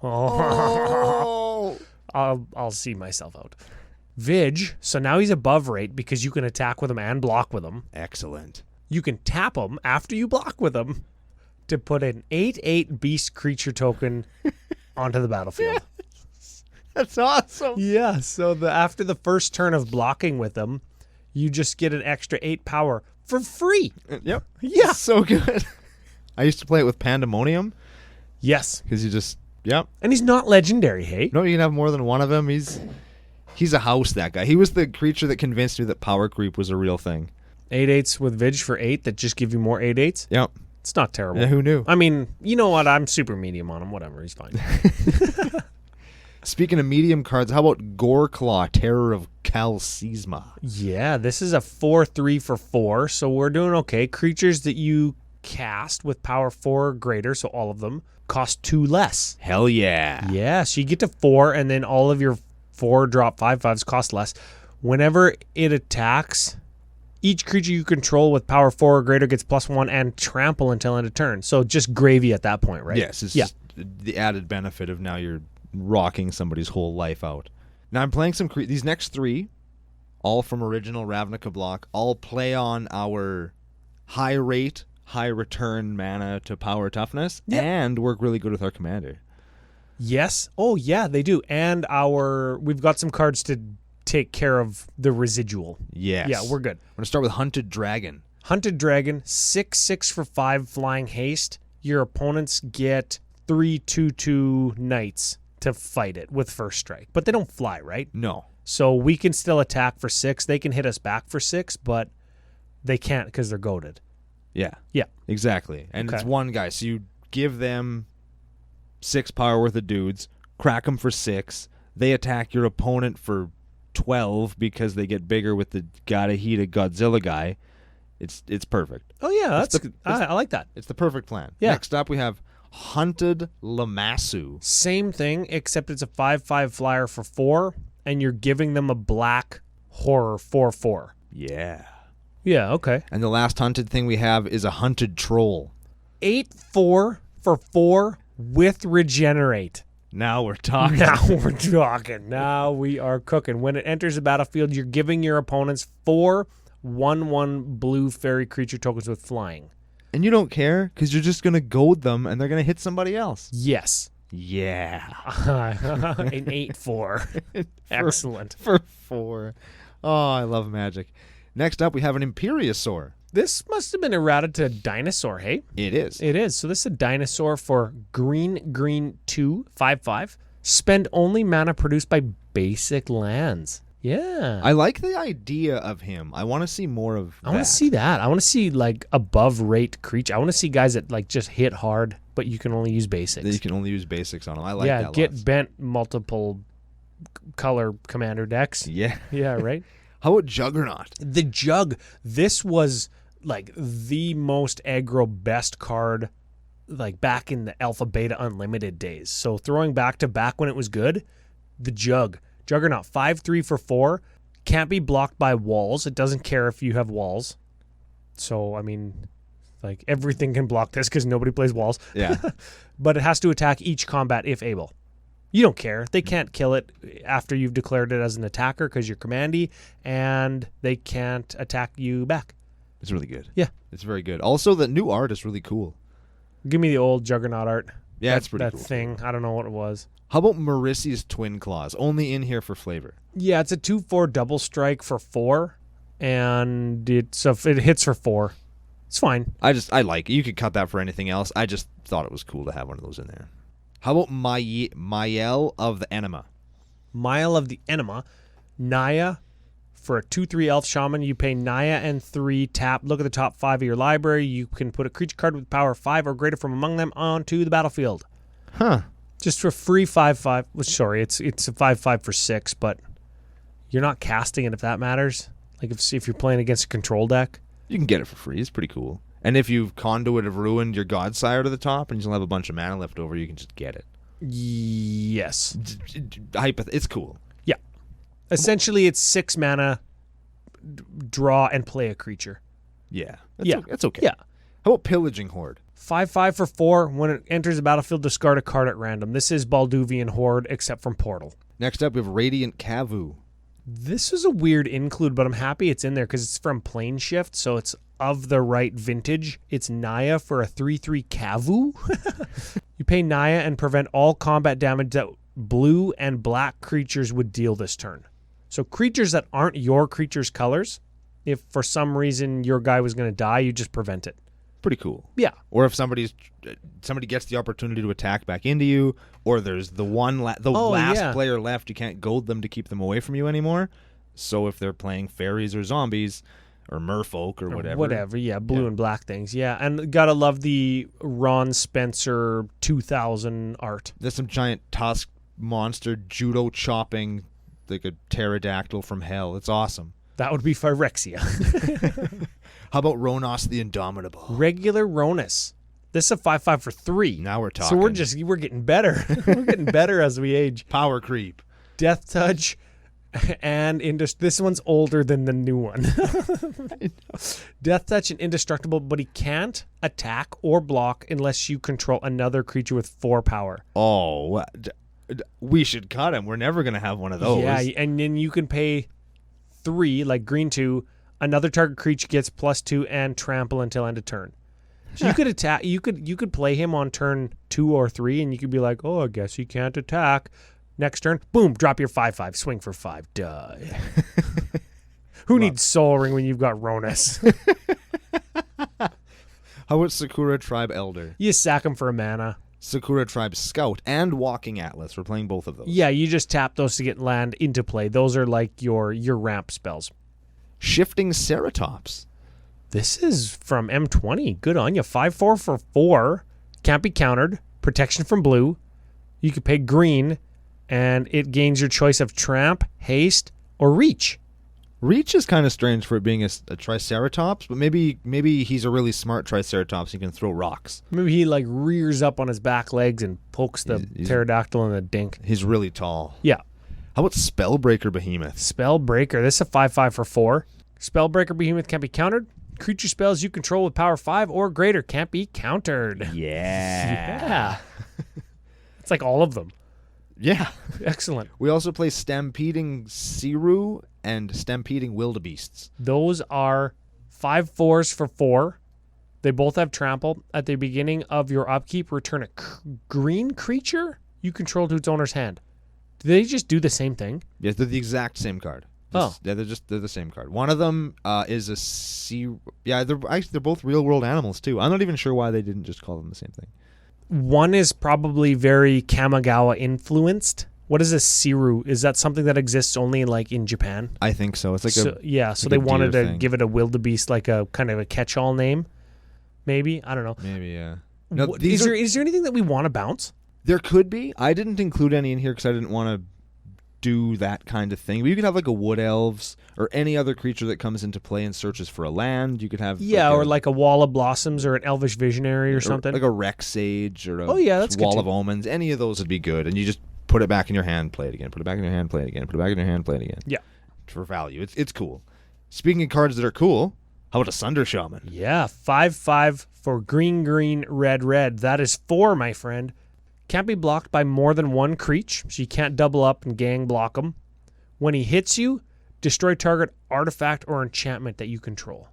Oh. I'll see myself out. Vig. So now he's above rate because you can attack with him and block with him. Excellent. You can tap him after you block with him to put an 8/8 beast creature token onto the battlefield. That's awesome. Yeah, so after the first turn of blocking with them, you just get an extra 8 power for free. Yep. Yeah. So good. I used to play it with Pandemonium Yes. because you just, yep. And he's not legendary, hey? No, you can have more than one of them. He's a house, that guy. He was the creature that convinced me that power creep was a real thing. 8/8s with Vig for 8 that just give you more 8/8s. Yep. It's not terrible. Yeah, who knew? I mean, you know what? I'm super medium on him. Whatever. He's fine. Speaking of medium cards, how about Goreclaw, Terror of Calcisma? Yeah, this is a 4/3 for 4, so we're doing okay. Creatures that you cast with power 4 or greater, so all of them, cost 2 less. Hell yeah. Yeah, so you get to 4, and then all of your 4-drop 5/5s cost less. Whenever it attacks, each creature you control with power 4 or greater gets +1 and trample until end of turn. So just gravy at that point, right? Yes, it's just the added benefit of now you're rocking somebody's whole life out. Now I'm playing these next 3, all from original Ravnica block, all play on our high rate, high return mana to power toughness, and work really good with our commander. Yes. Oh, yeah, they do. And we've got some cards to take care of the residual. Yes. Yeah, we're good. I'm going to start with Hunted Dragon. Hunted Dragon, 6/6 for 5 flying haste. Your opponents get 3/2/2 knights to fight it with first strike. But they don't fly, right? No. So we can still attack for 6. They can hit us back for 6, but they can't because they're goaded. Yeah. Yeah. Exactly. And Okay. it's one guy. So you give them 6 power worth of dudes, crack them for 6. They attack your opponent for 12 because they get bigger with the gotta heat a Godzilla guy. It's perfect. Oh, yeah. I like that. It's the perfect plan. Yeah. Next up, we have Hunted Lamassu. Same thing, except it's a 5/5 flyer for 4, and you're giving them a black horror 4/4. Yeah. Yeah, okay. And the last hunted thing we have is a Hunted Troll. 8/4 for 4 with regenerate. Now we're talking. Now we're talking. Now we are cooking. When it enters the battlefield, you're giving your opponents 4 1/1 blue fairy creature tokens with flying. And you don't care because you're just going to goad them and they're going to hit somebody else. Yes. Yeah. An 8/4. Excellent. For 4. Oh, I love Magic. Next up, we have an Imperiosaur. This must have been errata to dinosaur, hey? It is. It is. So this is a dinosaur for green 2, 5/5. Spend only mana produced by basic lands. Yeah. I like the idea of him. I want to see more of that. I want to see that. I want to see like above rate creature. I want to see guys that like just hit hard, but you can only use basics. That you can only use basics on them. I like that. Get bent multiple color commander decks. Yeah. Yeah, right? How about Juggernaut? The Jug. This was like the most aggro best card like back in the Alpha Beta Unlimited days. So throwing back to back when it was good, the Juggernaut 5/3 for 4, can't be blocked by walls. It doesn't care if you have walls. So I mean, like everything can block this because nobody plays walls. Yeah. But it has to attack each combat if able. You don't care. They can't kill it after you've declared it as an attacker because you're commandy, and they can't attack you back. It's really good. Yeah. It's very good. Also, the new art is really cool. Give me the old Juggernaut art. Yeah, it's pretty that cool. That thing. I don't know what it was. How about Marissy's Twin Claws? Only in here for flavor. Yeah, it's a 2/4 double strike for 4, and it hits for 4. It's fine. I like it. You could cut that for anything else. I just thought it was cool to have one of those in there. How about Mael of the Enema? Mael of the Enema. Naya, for a 2/3 elf shaman, you pay Naya and 3 tap. Look at the top 5 of your library. You can put a creature card with power 5 or greater from among them onto the battlefield. Huh. Just for free 5/5. Well, sorry, it's a 5/5 for 6, but you're not casting it if that matters. Like if you're playing against a control deck. You can get it for free. It's pretty cool. And if you've Conduit of Ruined your Godsire to the top and you still have a bunch of mana left over, you can just get it. Yes. It's cool. Yeah. Essentially, it's 6 mana, draw, and play a creature. Yeah. That's okay. Yeah. How about Pillaging Horde? 5/5 for 4. When it enters the battlefield, discard a card at random. This is Balduvian Horde, except from Portal. Next up, we have Radiant Kavu. This is a weird include, but I'm happy it's in there because it's from Plane Shift, so it's of the right vintage. It's Naya for a 3/3 Kavu. You pay Naya and prevent all combat damage that blue and black creatures would deal this turn. So creatures that aren't your creature's colors, if for some reason your guy was going to die, you just prevent it. Pretty cool. Yeah. Or if somebody gets the opportunity to attack back into you, or there's the last player left, you can't goad them to keep them away from you anymore. So if they're playing fairies or zombies or merfolk or whatever. Blue and black things. Yeah, and gotta love the Ron Spencer 2000 art. There's some giant tusk monster judo chopping like a pterodactyl from hell. It's awesome. That would be Phyrexia. How about Ronos the Indomitable? Regular Ronus. This is a 5/5 for 3. Now we're talking. So we're getting better. We're getting better as we age. Power creep. Death touch. And this one's older than the new one. Death touch and indestructible, but he can't attack or block unless you control another creature with 4 power. Oh, we should cut him. We're never going to have one of those. Yeah, and then you can pay 3, like green 2. Another target creature gets +2 and trample until end of turn. So you could attack. You could play him on turn 2 or 3, and you could be like, oh, I guess he can't attack. Next turn, boom, drop your 5/5, swing for 5, die. Who needs Soul Ring when you've got Ronus? How about Sakura Tribe Elder? You sack him for a mana. Sakura Tribe Scout and Walking Atlas. We're playing both of those. Yeah, you just tap those to get land into play. Those are like your ramp spells. Shifting Ceratops. This is from M20. Good on you. 5/4 for 4. Can't be countered. Protection from blue. You could pay green. And it gains your choice of tramp, haste, or reach. Reach is kind of strange for it being a Triceratops, but maybe he's a really smart Triceratops. He can throw rocks. Maybe he like rears up on his back legs and pokes the pterodactyl in the dink. He's really tall. Yeah. How about Spellbreaker Behemoth? Spellbreaker. This is a 5/5 for 4. Spellbreaker Behemoth can't be countered. Creature spells you control with power 5 or greater can't be countered. Yeah. It's like all of them. Yeah. Excellent. We also play Stampeding Siru and Stampeding Wildebeests. Those are 5/4s for 4. They both have trample. At the beginning of your upkeep, return a green creature you control to its owner's hand. Do they just do the same thing? Yes, they're the exact same card. Yeah, they're the same card. One of them is a Siru. Yeah, they're both real world animals too. I'm not even sure why they didn't just call them the same thing. One is probably very Kamigawa influenced. What is a Siru? Is that something that exists only like in Japan? I think so. It's like so they wanted to give it a wildebeest, like a kind of a catch-all name. Maybe, I don't know. Maybe, yeah. No, is there anything that we want to bounce? There could be. I didn't include any in here because I didn't want to do that kind of thing. But you could have like a wood elves or any other creature that comes into play and searches for a land. You could have like a wall of blossoms or an elvish visionary or something, like a Rex Sage or that's wall of omens. Any of those would be good, and you just put it back in your hand, play it again, put it back in your hand, play it again, put it back in your hand, play it again. Yeah, for value. It's cool. Speaking of cards that are cool, how about a Sunder Shaman? Yeah, 5/5 for green, red. That is 4, my friend. Can't be blocked by more than one creature, so you can't double up and gang block him. When he hits you, destroy target artifact or enchantment that you control.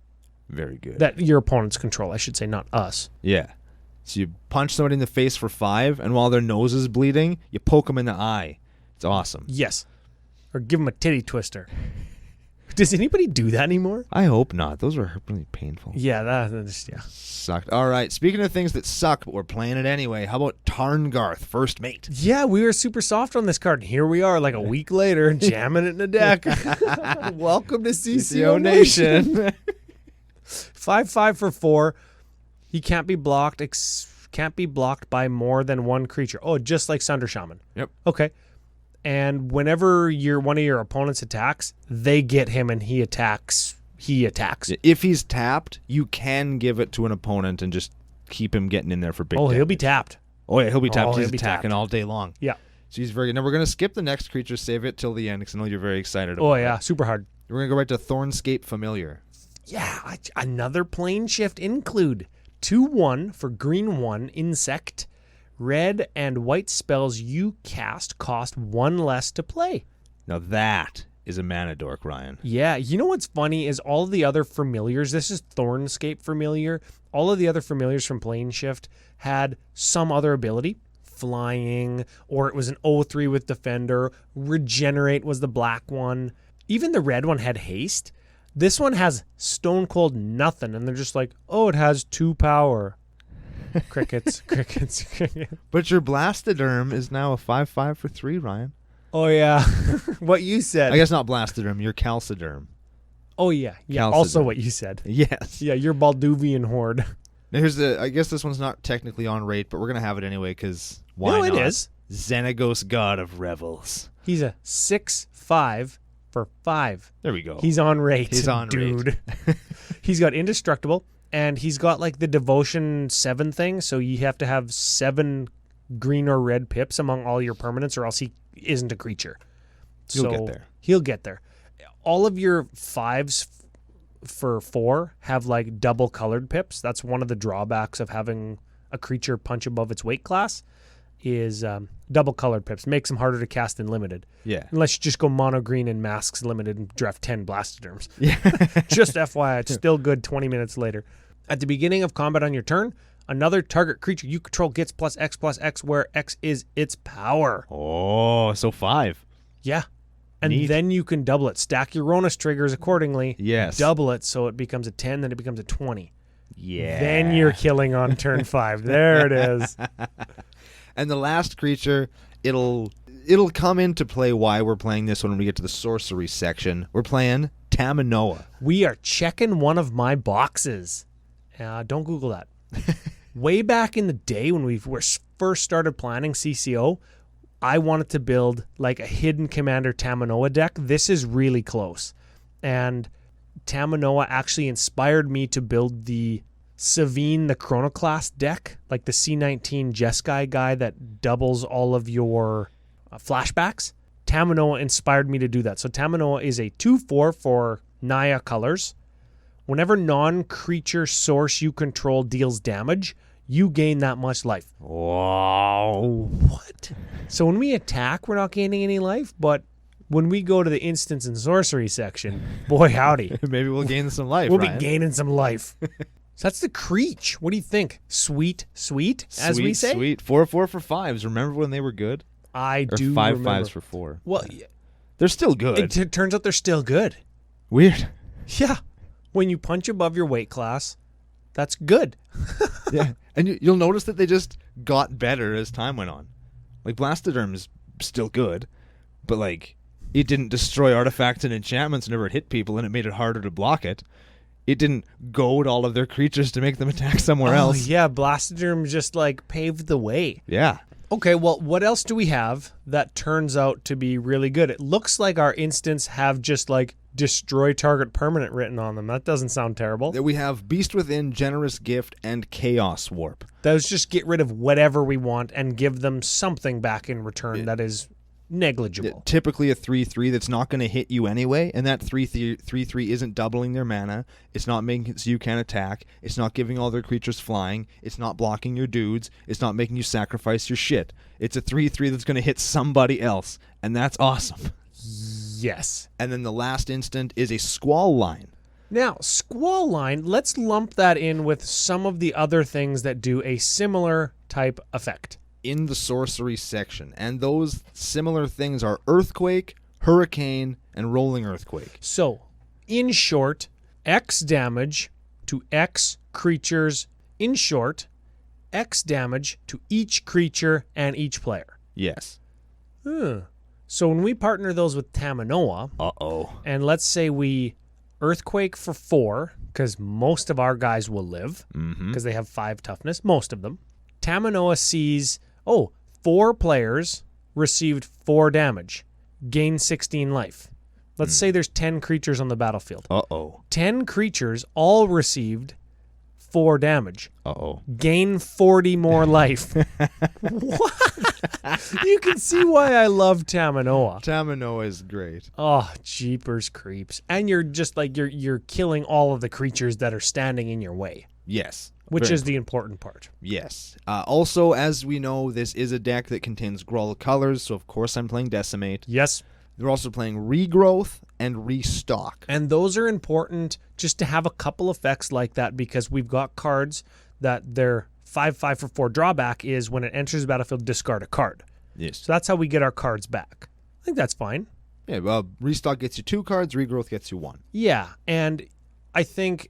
Very good. That your opponents control, I should say, not us. Yeah. So you punch somebody in the face for 5, and while their nose is bleeding, you poke them in the eye. It's awesome. Yes. Or give them a titty twister. Does anybody do that anymore? I hope not. Those were really painful. Yeah, that sucked. All right, speaking of things that suck, but we're playing it anyway, how about Tarngarth, First Mate? Yeah, we were super soft on this card, and here we are like a week later jamming it in the deck. Welcome to CCO Nation. 5/5 for 4. He can't be blocked. Can't be blocked by more than one creature. Oh, just like Sunder Shaman. Yep. Okay. And whenever one of your opponents attacks, they get him and he attacks. If he's tapped, you can give it to an opponent and just keep him getting in there for big damage. He'll be tapped. Oh, yeah, he'll be tapped. He's attacking all day long. Yeah. So he's very good. Now, we're going to skip the next creature, save it till the end, because I know you're very excited about it. Oh, yeah, super hard. We're going to go right to Thornscape Familiar. Yeah, another plane shift include. 2/1 for green 1, insect. Red and white spells you cast cost 1 less to play. Now that is a mana dork, Ryan. Yeah, you know what's funny is all of the other familiars, this is Thornscape Familiar, all of the other familiars from Plane Shift had some other ability. flying, or it was an 0-3 with defender. Regenerate was the black one. Even the red one had haste. This one has stone cold nothing, and they're just like, oh, it has 2 power. Crickets. But your Blastoderm is now a 5/5 for 3, Ryan. Oh, yeah. What you said. I guess not Blastoderm, your Calciderm. Oh, yeah. Yeah, Calciderm. also what you said. Yes. Yeah, your Balduvian horde. Now I guess this one's not technically on rate, but we're going to have it anyway, because why not? No, it is. Xenagos, God of Revels. He's a 6/5 for 5. There we go. He's on rate. He's on dude. rate. He's got Indestructible, and he's got like the Devotion 7 thing, so you have to have 7 green or red pips among all your permanents, or else he isn't a creature. He'll get there. He'll get there. All of your 5s for 4 have like double colored pips. That's one of the drawbacks of having a creature punch above its weight class is double colored pips. Makes them harder to cast in limited. Yeah. Unless you just go mono green and masks limited and draft 10 Blastoderms. Yeah. Just FYI, it's still good 20 minutes later. At the beginning of combat on your turn, another target creature you control gets +X/+X, where X is its power. Oh, so 5. Yeah. And Neat. then you can double it. Stack your Ronus triggers accordingly. Yes. Double it so it becomes a 10, then it becomes a 20. Yeah. Then you're killing on turn 5. There it is. And the last creature, it'll come into play why we're playing this when we get to the sorcery section. We're playing Taminoa. We are checking one of my boxes. Don't Google that. Way back in the day when we first started planning CCO, I wanted to build like a hidden Commander Taminoa deck. This is really close. And Taminoa actually inspired me to build the Savine, the Chronoclast deck, like the C19 Jeskai guy that doubles all of your flashbacks. Taminoa inspired me to do that. So Taminoa is a 2/4 for Naya colors. Whenever non-creature source you control deals damage, you gain that much life. Whoa. What? So when we attack, we're not gaining any life, but when we go to the instance and sorcery section, boy howdy. Maybe we'll gain some life, We'll Ryan. be gaining some life. So that's the Creech. What do you think? Sweet, as we say? Sweet. 4/4 for 5s. Remember when they were good? I Or do 5/5s remember. for 4. Well, They're still good. it turns out they're still good. Weird. Yeah. When you punch above your weight class, that's good. Yeah. And you'll notice that they just got better as time went on. Like, Blastoderm is still good, but, like, it didn't destroy artifacts and enchantments whenever it hit people, and it made it harder to block it. It didn't goad all of their creatures to make them attack somewhere else. Yeah, Blastoderm just, like, paved the way. Yeah. Okay, well, what else do we have that turns out to be really good? It looks like our instants have just, like, destroy target permanent written on them. That doesn't sound terrible. We have Beast Within, Generous Gift, and Chaos Warp. Those just get rid of whatever we want and give them something back in return that is negligible. Typically a 3/3 that's not going to hit you anyway, and that 3/3 isn't doubling their mana. It's not making it so you can't attack. It's not giving all their creatures flying. It's not blocking your dudes. It's not making you sacrifice your shit. It's a 3/3 that's going to hit somebody else, and that's awesome. Yes. And then the last instant is a Squall Line. Now, Squall Line, let's lump that in with some of the other things that do a similar type effect. In the sorcery section, and those similar things are Earthquake, Hurricane, and Rolling Earthquake. So, in short, X damage to X creatures. In short, X damage to each creature and each player. Yes. So when we partner those with Taminoa, and let's say we Earthquake for 4, because most of our guys will live, because they have 5 toughness, most of them. Taminoa sees, 4 players received 4 damage, gain 16 life. Let's say there's 10 creatures on the battlefield. 10 creatures all received 4 damage. Gain 40 more life. What? You can see why I love Taminoa. Taminoa is great. Oh, jeepers creeps. And you're just like, you're killing all of the creatures that are standing in your way. Yes. Which is the important part. Yes. Also, as we know, this is a deck that contains Gruul colors, so of course I'm playing Decimate. Yes. They're also playing Regrowth and Restock. And those are important just to have a couple effects like that, because we've got cards that their 5/5 for 4 drawback is when it enters the battlefield, discard a card. Yes. So that's how we get our cards back. I think that's fine. Yeah, well, restock gets you 2 cards, regrowth gets you 1. Yeah, and I think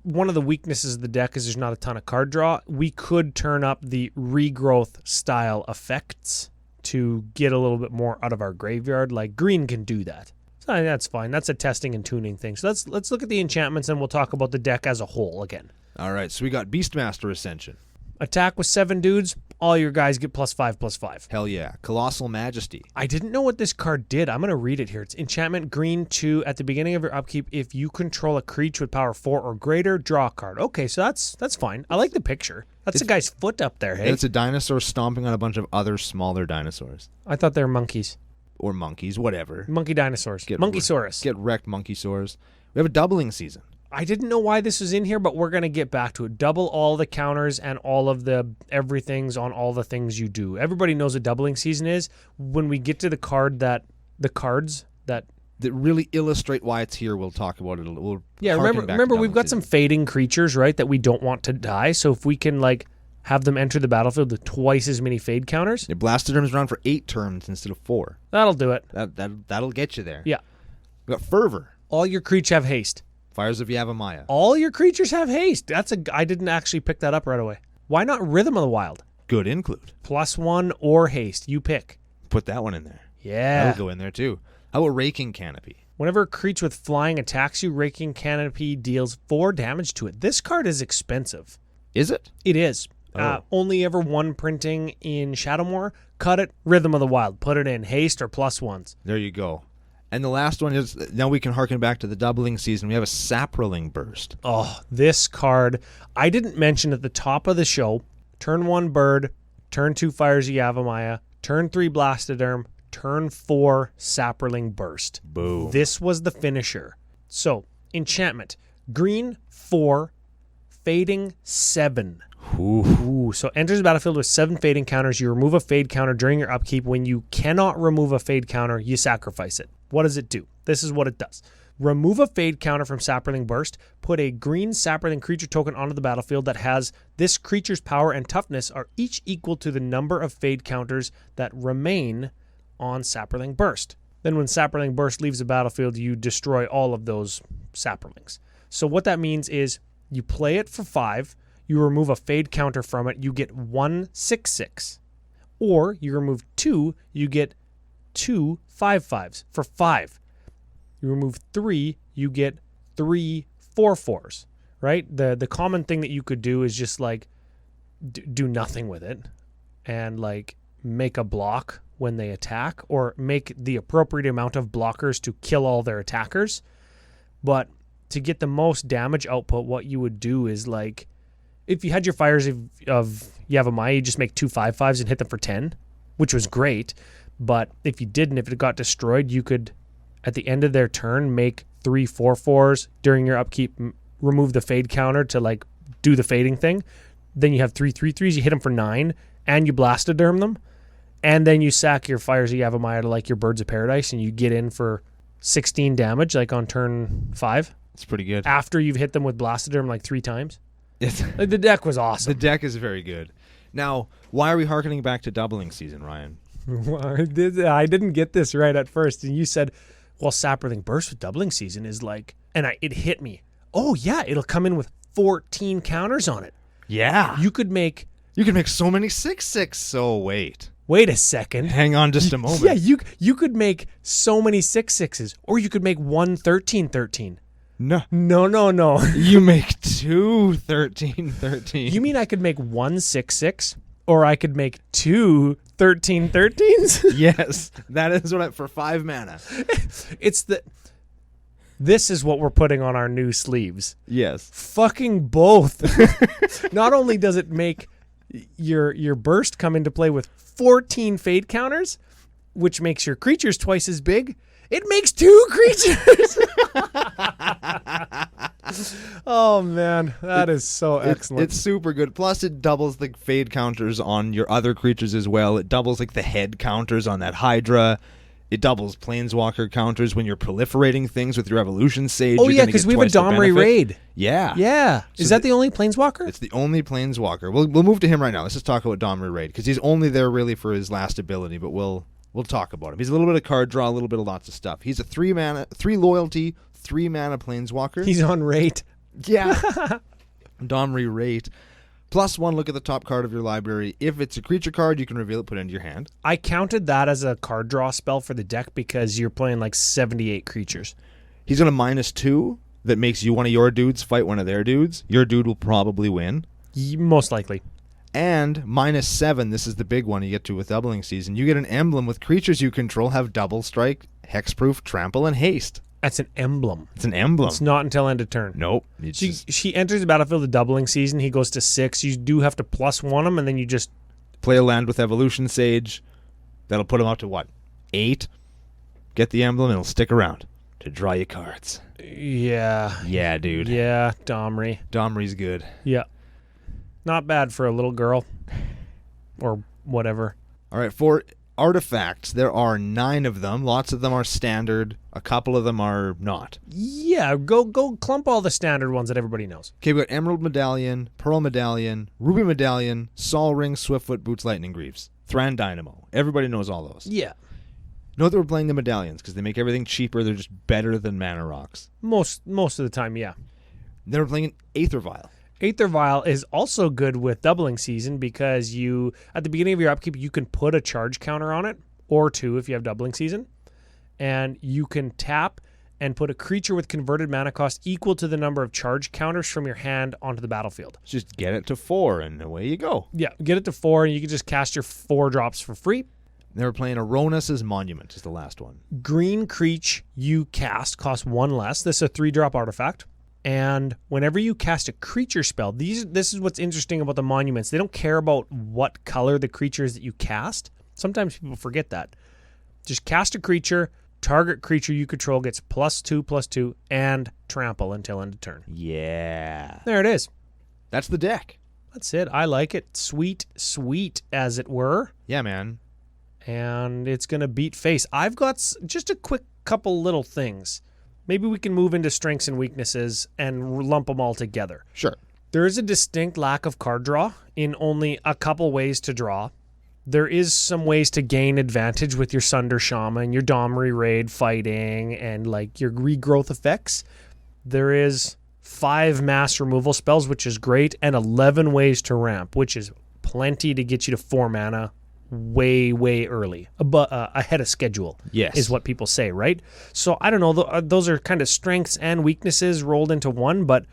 one of the weaknesses of the deck is there's not a ton of card draw. We could turn up the regrowth style effects to get a little bit more out of our graveyard. Like green can do that. So that's fine. That's a testing and tuning thing. So let's look at the enchantments and we'll talk about the deck as a whole again. All right, so we got Beastmaster Ascension. Attack with 7 dudes. All your guys get +5/+5. Hell yeah. Colossal Majesty. I didn't know what this card did. I'm going to read it here. It's enchantment green 2. At the beginning of your upkeep, if you control a creature with power 4 or greater, draw a card. Okay, so that's fine. I like the picture. That's the guy's foot up there, hey? It's a dinosaur stomping on a bunch of other smaller dinosaurs. I thought they were monkeys. Or monkeys, whatever. Monkey dinosaurs. Monkeysaurus. Get wrecked, Monkeysaurs. We have a doubling season. I didn't know why this was in here, but we're going to get back to it. Double all the counters and all of the everythings on all the things you do. Everybody knows what doubling season is. When we get to the cards that really illustrate why it's here, we'll talk about it. We'll remember we've got some fading creatures, right, that we don't want to die. So if we can have them enter the battlefield with twice as many fade counters. Yeah, Blastoderm's around for 8 turns instead of 4. That'll do it. That'll get you there. Yeah. We got Fervor. All your creatures have haste. Fires of Yavimaya. All your creatures have haste. I didn't actually pick that up right away. Why not Rhythm of the Wild? Good include. +1 or haste. You pick. Put that one in there. Yeah. That'll go in there too. How about Raking Canopy? Whenever a creature with flying attacks you, Raking Canopy deals 4 damage to it. This card is expensive. Is it? It is. Only ever 1 printing in Shadowmoor. Cut it. Rhythm of the Wild. Put it in. Haste or +1s. There you go. And the last one is, now we can harken back to the doubling season. We have a Saproling Burst. Oh, this card, I didn't mention at the top of the show, turn 1 Bird, turn 2 Fires of Yavimaya, turn 3 Blastoderm, turn 4 Saproling Burst. Boom. This was the finisher. So, enchantment, green 4, fading 7. Ooh. So enters the battlefield with 7 fading counters. You remove a fade counter during your upkeep. When you cannot remove a fade counter, you sacrifice it. What does it do? This is what it does. Remove a fade counter from Saproling Burst. Put a green Saproling creature token onto the battlefield that has this creature's power and toughness are each equal to the number of fade counters that remain on Saproling Burst. Then when Saproling Burst leaves the battlefield, you destroy all of those Saprolings. So what that means is you play it for 5, you remove a fade counter from it, you get 1 6/6. Or you remove 2, you get 2 5/5s for 5. You remove 3, you get 3 4/4s, right? The common thing that you could do is just do nothing with it and make a block when they attack, or make the appropriate amount of blockers to kill all their attackers. But to get the most damage output, what you would do is if you had your Fires of Yavimaya, you just make 2 5/5s and hit them for 10, which was great. But if you didn't, if it got destroyed, you could, at the end of their turn, make 3 4/4s during your upkeep, remove the fade counter to do the fading thing. Then you have 3 3/3s, you hit them for 9, and you Blastoderm them. And then you sack your Fires of Yavimaya to your Birds of Paradise, and you get in for 16 damage on turn 5. It's pretty good. After you've hit them with Blastoderm 3 times. The deck was awesome. The deck is very good. Now, why are we harkening back to doubling season, Ryan? I didn't get this right at first, and you said, well, Saproling Burst with doubling season is it hit me. Oh yeah, it'll come in with 14 counters on it. Yeah. You could make so many 6/6. So wait a second. Hang on just a moment. Yeah, you could make so many 6/6s, or you could make 1 13/13. No. You make 2 13/13. You mean I could make 1 6/6, or I could make 2 13/13s? Yes, that is for 5 mana. This is what we're putting on our new sleeves. Yes. Fucking both. Not only does it make your burst come into play with 14 fade counters, which makes your creatures twice as big, it makes 2 creatures. Oh man, that is so excellent. It's super good. Plus it doubles the fade counters on your other creatures as well. It doubles the head counters on that Hydra. It doubles Planeswalker counters when you're proliferating things with your Evolution Sage. Oh, yeah, because we have a Domri raid. Yeah. Yeah. So Is that the only Planeswalker? It's the only Planeswalker. We'll move to him right now. Let's just talk about Domri raid, because he's only there really for his last ability, but we'll talk about him. He's a little bit of card draw, a little bit of lots of stuff. He's a 3 loyalty, 3 mana Planeswalker. He's on rate. Yeah. Domri rate. +1, look at the top card of your library. If it's a creature card, you can reveal it, put it into your hand. I counted that as a card draw spell for the deck because you're playing like 78 creatures. He's got a -2 that makes you one of your dudes fight one of their dudes. Your dude will probably win. Most likely. And -7, this is the big one you get to with Doubling Season. You get an emblem with creatures you control have double strike, hexproof, trample, and haste. That's an emblem. It's an emblem. It's not until end of turn. Nope. She enters the battlefield the Doubling Season. He goes to 6. You do have to +1 him, and then you just play a land with Evolution Sage. That'll put him up to what? 8? Get the emblem, and it'll stick around to draw you cards. Yeah. Yeah, dude. Yeah, Domri. Domri's good. Yeah. Not bad for a little girl. Or whatever. All right, for artifacts, there are 9 of them. Lots of them are standard. A couple of them are not. Yeah, go clump all the standard ones that everybody knows. Okay, we got Emerald Medallion, Pearl Medallion, Ruby Medallion, Sol Ring, Swiftfoot, Boots, Lightning Greaves, Thran Dynamo. Everybody knows all those. Yeah. Note that we're playing the medallions because they make everything cheaper. They're just better than Mana Rocks. Most of the time, yeah. Then we're playing an Aether Vial. Aether Vial is also good with Doubling Season because you, at the beginning of your upkeep, you can put a charge counter on it, or 2 if you have Doubling Season, and you can tap and put a creature with converted mana cost equal to the number of charge counters from your hand onto the battlefield. Just get it to 4, and away you go. Yeah, get it to 4, and you can just cast your 4 drops for free. Then we're playing Aronas' Monument is the last one. Green creature you cast costs 1 less. This is a 3-drop artifact. And whenever you cast a creature spell, this is what's interesting about the monuments. They don't care about what color the creature is that you cast. Sometimes people forget that. Just cast a creature, target creature you control gets +2/+2, and trample until end of turn. Yeah. There it is. That's the deck. That's it. I like it. Sweet, as it were. Yeah, man. And it's going to beat face. I've got just a quick couple little things. Maybe we can move into strengths and weaknesses and lump them all together. Sure. There is a distinct lack of card draw in only a couple ways to draw. There is some ways to gain advantage with your Sunder Shaman, your Domri Raid fighting, and like your regrowth effects. There is 5 mass removal spells, which is great, and 11 ways to ramp, which is plenty to get you to 4 mana way early, ahead of schedule. Yes, is what people say, right? So I don't know. Those are kind of strengths and weaknesses rolled into one, but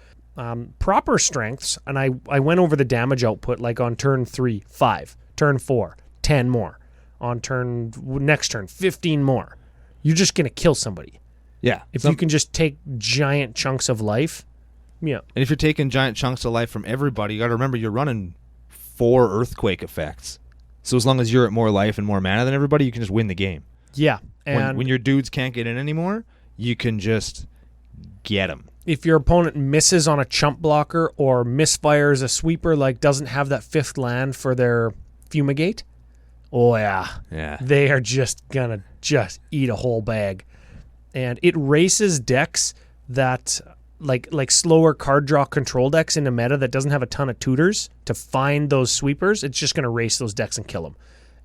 proper strengths. And I went over the damage output, like on turn 3, 5, turn 4, 10 more, on next turn 15 more. You're just gonna kill somebody. Yeah, if you can just take giant chunks of life. Yeah, and if you're taking giant chunks of life from everybody, you got to remember you're running 4 earthquake effects. So as long as you're at more life and more mana than everybody, you can just win the game. Yeah. And when your dudes can't get in anymore, you can just get them. If your opponent misses on a chump blocker or misfires a sweeper, like doesn't have that 5th land for their fumigate, oh yeah. They are just gonna eat a whole bag. And it races decks that like slower card draw control decks in a meta that doesn't have a ton of tutors to find those sweepers. It's just going to race those decks and kill them.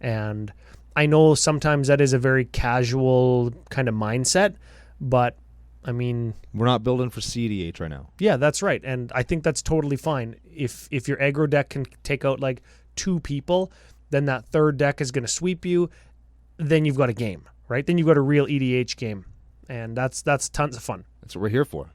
And I know sometimes that is a very casual kind of mindset, but I mean, we're not building for CDH right now. Yeah, that's right. And I think that's totally fine. If your aggro deck can take out like 2 people, then that 3rd deck is going to sweep you. Then you've got a game, right? Then you've got a real EDH game. And that's tons of fun. That's what we're here for.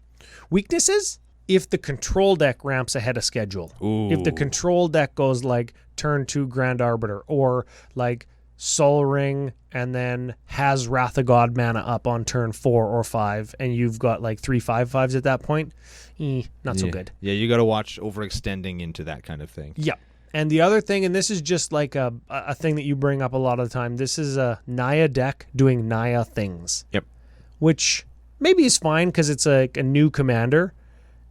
Weaknesses? If the control deck ramps ahead of schedule. Ooh. If the control deck goes like turn 2 Grand Arbiter or like Sol Ring and then has Wrath of God mana up on turn 4 or 5 and you've got like 3 5/5s at that point, not so good. Yeah, you got to watch overextending into that kind of thing. Yeah. And the other thing, and this is just like a thing that you bring up a lot of the time, this is a Naya deck doing Naya things. Yep. Which maybe is fine because it's a new commander,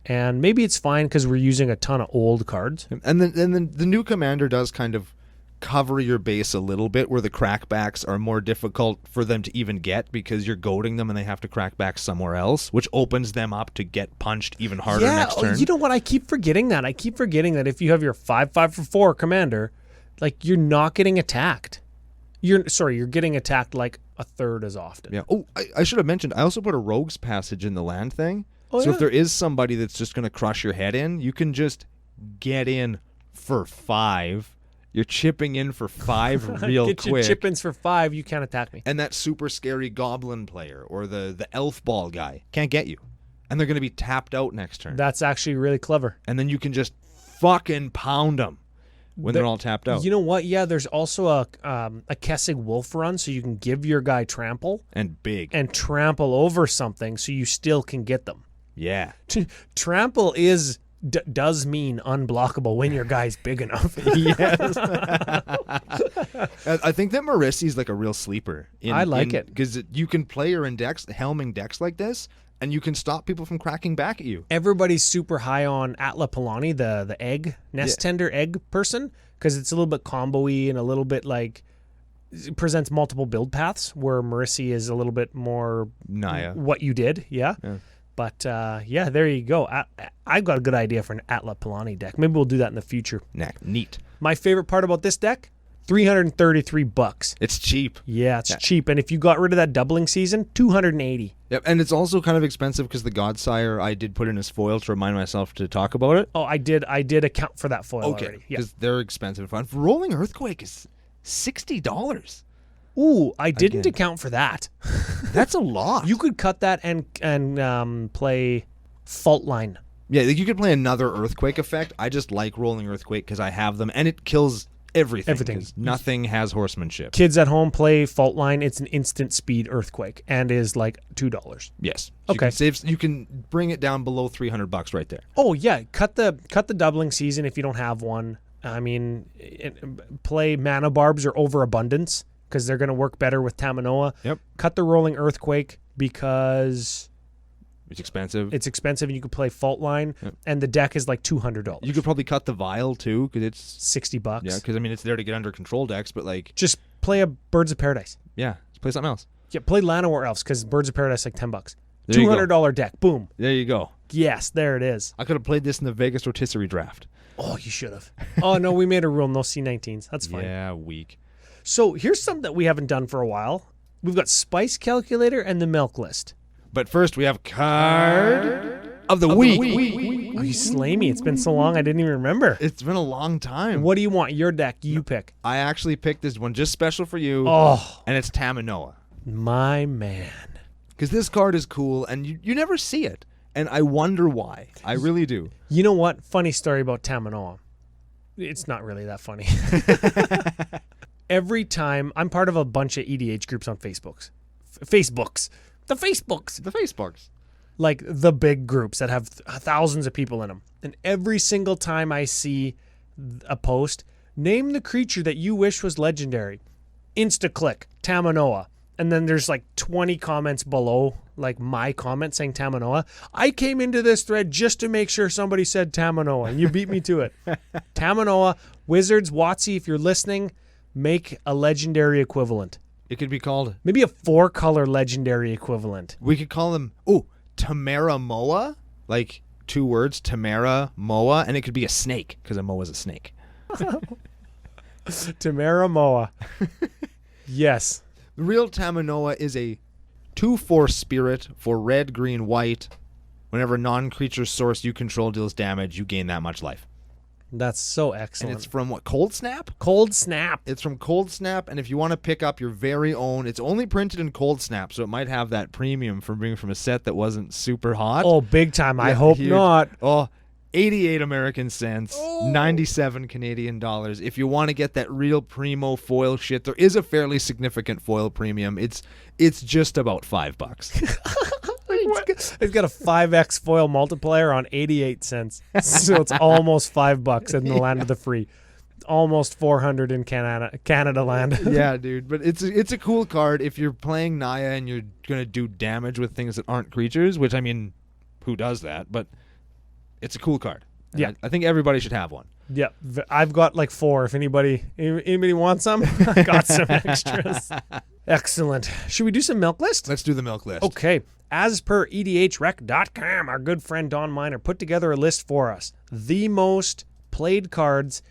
and maybe it's fine because we're using a ton of old cards. And then the new commander does kind of cover your base a little bit where the crackbacks are more difficult for them to even get because you're goading them and they have to crack back somewhere else, which opens them up to get punched even harder next turn. You know what? I keep forgetting that. I keep forgetting that if you have your 5/5/4 commander, like you're not getting attacked. You're getting attacked like a third as often. Yeah. Oh, I should have mentioned, I also put a Rogue's Passage in the land thing. Oh, so yeah. if there is somebody that's just going to crush your head in, you can just get in for 5. You're chipping in for 5 real Get quick. your chip-ins for 5, you can't attack me. And that super scary goblin player or the elf ball guy can't get you. And they're going to be tapped out next turn. That's actually really clever. And then you can just fucking pound them when they're all tapped out. You know what? Yeah, there's also a Kessig Wolf run, so you can give your guy trample. And big. And trample over something so you still can get them. Yeah. Trample does mean unblockable when your guy's big enough. Yes. I think that Marissy's like a real sleeper. I like it. Because you can play her in decks, helming decks like this, and you can stop people from cracking back at you. Everybody's super high on Atla Palani, the egg, nest tender egg person, because it's a little bit combo-y and a little bit like it presents multiple build paths, where Marissy is a little bit more Naya. What you did, yeah. But, there you go. I've got a good idea for an Atla Palani deck. Maybe we'll do that in the future. Neat. My favorite part about this deck, $333. It's cheap. Yeah, it's cheap. And if you got rid of that doubling season, $280. Yep, and it's also kind of expensive because the Godsire I did put in as foil to remind myself to talk about it. Oh, I did account for that foil already. Yeah. Because they're expensive. Fun. Rolling Earthquake is $60. Ooh, I didn't account for that. That's a lot. You could cut that and play Fault Line. Yeah, like you could play another Earthquake effect. I just like Rolling Earthquake because I have them, and it kills everything. 'Cause nothing has horsemanship. Kids at home play Fault Line. It's an instant speed Earthquake and is like $2. Yes. Okay. You can bring it down below $300 right there. Oh yeah, cut the doubling season if you don't have one. I mean, play Mana Barbs or Overabundance, because they're going to work better with Tamanoa. Yep. Cut the Rolling Earthquake because it's expensive. And you could play Fault Line, and the deck is like $200. You could probably cut the Vial too, because it's $60. Yeah, because I mean it's there to get under control decks, but like just play a Birds of Paradise. Yeah, just play something else. Yeah, play Llanowar Elves, because Birds of Paradise like $10. There $200 deck. Boom. There you go. Yes, there it is. I could have played this in the Vegas Rotisserie draft. Oh, you should have. Oh no, we made a rule: no C19s. That's fine. Yeah, weak. So here's something that we haven't done for a while. We've got Spice Calculator and the Milk List. But first, we have Card of the Week. Oh, you slay me. It's been so long, I didn't even remember. It's been a long time. What do you want? Your deck, you pick. I actually picked this one just special for you. Oh. And it's Tamanoa. My man. Because this card is cool, and you never see it. And I wonder why. I really do. You know what? Funny story about Tamanoa. It's not really that funny. Every time, I'm part of a bunch of EDH groups on Facebooks. The Facebooks. Like the big groups that have thousands of people in them. And every single time I see a post, name the creature that you wish was legendary. Insta-click, Tamanoa. And then there's like 20 comments below, like my comment saying Tamanoa. I came into this thread just to make sure somebody said Tamanoa, and you beat me to it. Tamanoa, Wizards, WotC, if you're listening, make a legendary equivalent. It could be called... Maybe a 4-color legendary equivalent. We could call them... Oh, Tamara Moa? Like 2 words, Tamara Moa, and it could be a snake, because a Moa is a snake. Tamara Moa. Yes. The real Tamanoa is a 2/4 spirit for red, green, white. Whenever a non-creature source you control deals damage, you gain that much life. That's so excellent. And it's from what? Cold Snap? Cold Snap. It's from Cold Snap, and if you want to pick up your very own, it's only printed in Cold Snap, so it might have that premium from being from a set that wasn't super hot. Oh, big time. I hope not. Oh, 88 American cents, 97 Canadian dollars. If you want to get that real primo foil shit, there is a fairly significant foil premium. It's just about $5. It's got a 5x foil multiplier on 88 cents. So it's almost $5 in the land of the free. Almost 400 in Canada land. Yeah, dude. But it's a cool card if you're playing Naya and you're going to do damage with things that aren't creatures, which, I mean, who does that? But it's a cool card. And yeah. I think everybody should have one. Yeah, I've got like 4. If anybody wants some, I got some extras. Excellent. Should we do some milk list? Let's do the milk list. Okay. As per EDHrec.com, our good friend Don Miner put together a list for us. The most played cards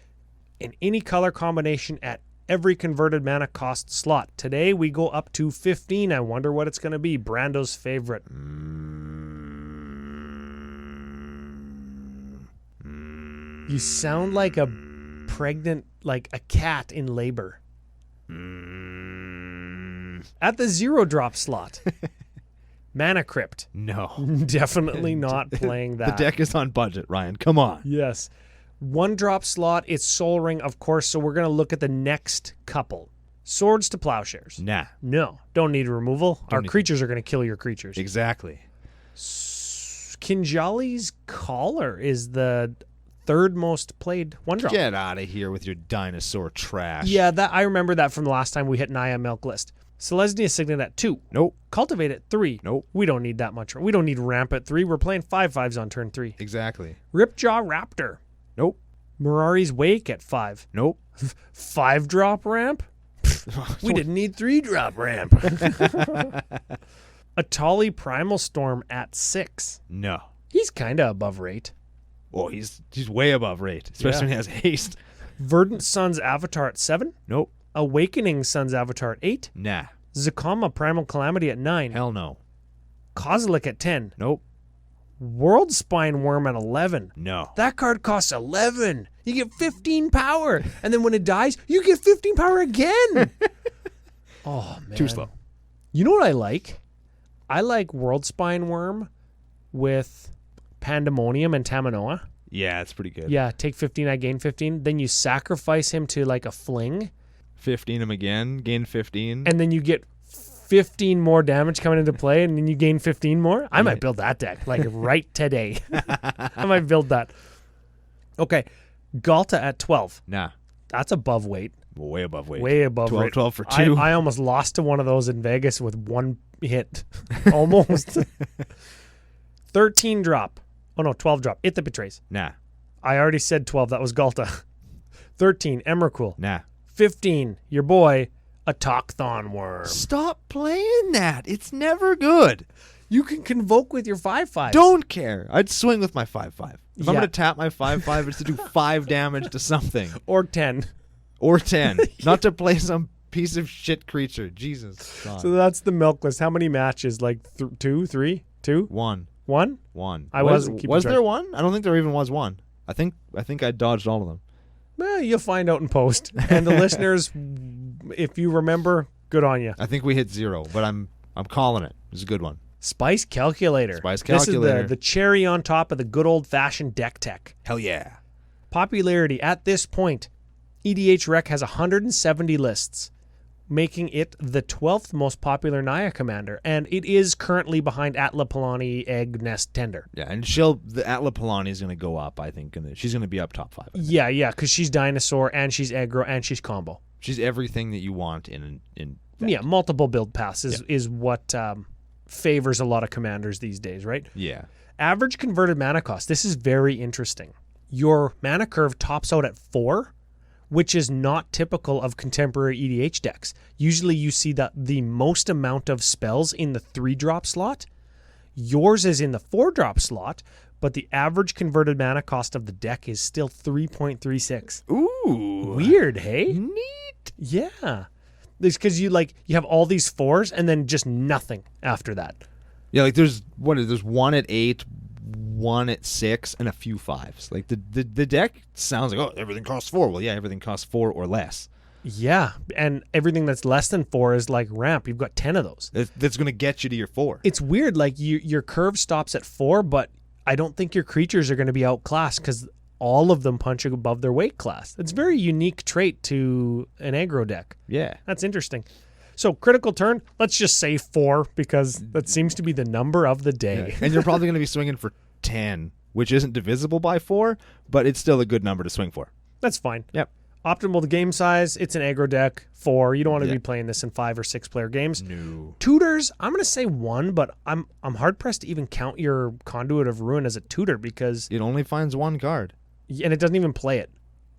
in any color combination at every converted mana cost slot. Today we go up to 15. I wonder what it's going to be. Brando's favorite. You sound like a pregnant, like a cat in labor. At the 0-drop slot. Mana Crypt. No. Definitely not playing that. The deck is on budget, Ryan. Come on. Yes. 1-drop slot, it's Soul Ring, of course, so we're going to look at the next couple. Swords to Plowshares. Nah. No. Don't need removal. Our creatures are going to kill your creatures. Exactly. Kinjali's Collar is the 3rd most played 1-drop. Get out of here with your dinosaur trash. Yeah, that I remember that from the last time we hit Naya Milk List. Selesnya Signet at 2. Nope. Cultivate at 3. Nope. We don't need that much. We don't need Ramp at 3. We're playing 5/5s on turn 3. Exactly. Ripjaw Raptor. Nope. Mirari's Wake at 5. Nope. 5-drop ramp? We didn't need 3-drop ramp. Atali Primal Storm at 6. No. He's kind of above rate. Oh, he's way above rate, especially when he has haste. Verdant Sun's Avatar at 7. Nope. Awakening Sun's Avatar at 8. Nah. Zakama Primal Calamity at 9. Hell no. Kozilek at 10. Nope. World Spine Worm at 11. No. That card costs 11. You get 15 power. And then when it dies, you get 15 power again. Oh, man. Too slow. You know what I like? I like World Spine Worm with Pandemonium and Tamanoa. Yeah, it's pretty good. Yeah, take 15, I gain 15. Then you sacrifice him to like a fling. 15 him again, gain 15. And then you get 15 more damage coming into play, and then you gain 15 more. I might build that deck, like right today. I might build that. Okay, Galta at 12. Nah. That's above weight. Way above weight. Way above 12, weight. 12 for 2. I almost lost to one of those in Vegas with 1 hit. Almost. 13 drop. Oh, no, 12 drop. It that betrays. Nah. I already said 12. That was Galta. 13, Emrakul. Nah. 15, your boy, a Tokthon Worm. Stop playing that. It's never good. You can convoke with your 5/5. Don't care. I'd swing with my 5/5. If I'm Yeah. going to tap my 5/5, it's to do 5 damage to something. Or 10. Or 10. Not to play some piece of shit creature. Jesus God. So that's the milk list. How many matches? Like 2, 3, 2? 1. 1? I wasn't keeping Was track. there 1? I don't think there even was 1. I think I dodged all of them. Well, you'll find out in post. And the listeners, if you remember, good on you. I think we hit 0, but I'm calling it. It's a good one. Spice Calculator. Spice Calculator. This is the cherry on top of the good old-fashioned deck tech. Hell yeah. Popularity at this point, EDH Rec has 170 lists, making it the 12th most popular Naya commander, and it is currently behind Atla Palani Egg Nest Tender. Yeah, and the Atla Palani is going to go up, I think. She's going to be up top 5. Yeah, because she's dinosaur, and she's aggro, and she's combo. She's everything that you want in that. Yeah, multiple build paths is what favors a lot of commanders these days, right? Yeah. Average converted mana cost. This is very interesting. Your mana curve tops out at 4, which is not typical of contemporary EDH decks. Usually you see that the most amount of spells in the 3-drop slot. Yours is in the 4-drop slot, but the average converted mana cost of the deck is still 3.36. Ooh. Weird, hey? Neat. Yeah. It's because you have all these 4s and then just nothing after that. Yeah, like there's 1 at 8, 1 at 6, and a few 5s. Like the deck sounds like, oh, everything costs 4. Well, yeah, everything costs 4 or less. Yeah, and everything that's less than 4 is like ramp. You've got 10 of those. That's going to get you to your 4. It's weird. Like your curve stops at 4, but I don't think your creatures are going to be outclassed because all of them punch above their weight class. It's a very unique trait to an aggro deck. Yeah. That's interesting. So critical turn, let's just say 4 because that seems to be the number of the day. Yeah. And you're probably going to be swinging for 10, which isn't divisible by 4, but it's still a good number to swing for. That's fine. Yep. Optimal game size, it's an aggro deck, 4. You don't want to be playing this in 5 or 6 player games. No. Tutors, I'm going to say 1, but I'm hard pressed to even count your Conduit of Ruin as a tutor because It only finds 1 card. and it doesn't even play it.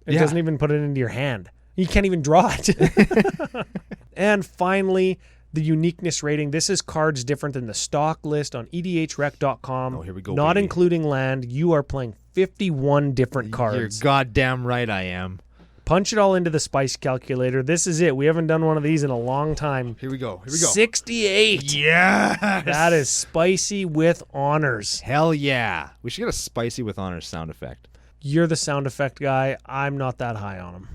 It doesn't even put it into your hand. You can't even draw it. And finally, the uniqueness rating. This is cards different than the stock list on edhrec.com. Oh, here we go, Not baby. including land. You are playing 51 different cards. You're goddamn right I am. Punch it all into the spice calculator. This is it. We haven't done one of these in a long time. Here we go. 68. Yes. That is spicy with honors. Hell yeah. We should get a spicy with honors sound effect. You're the sound effect guy. I'm not that high on him.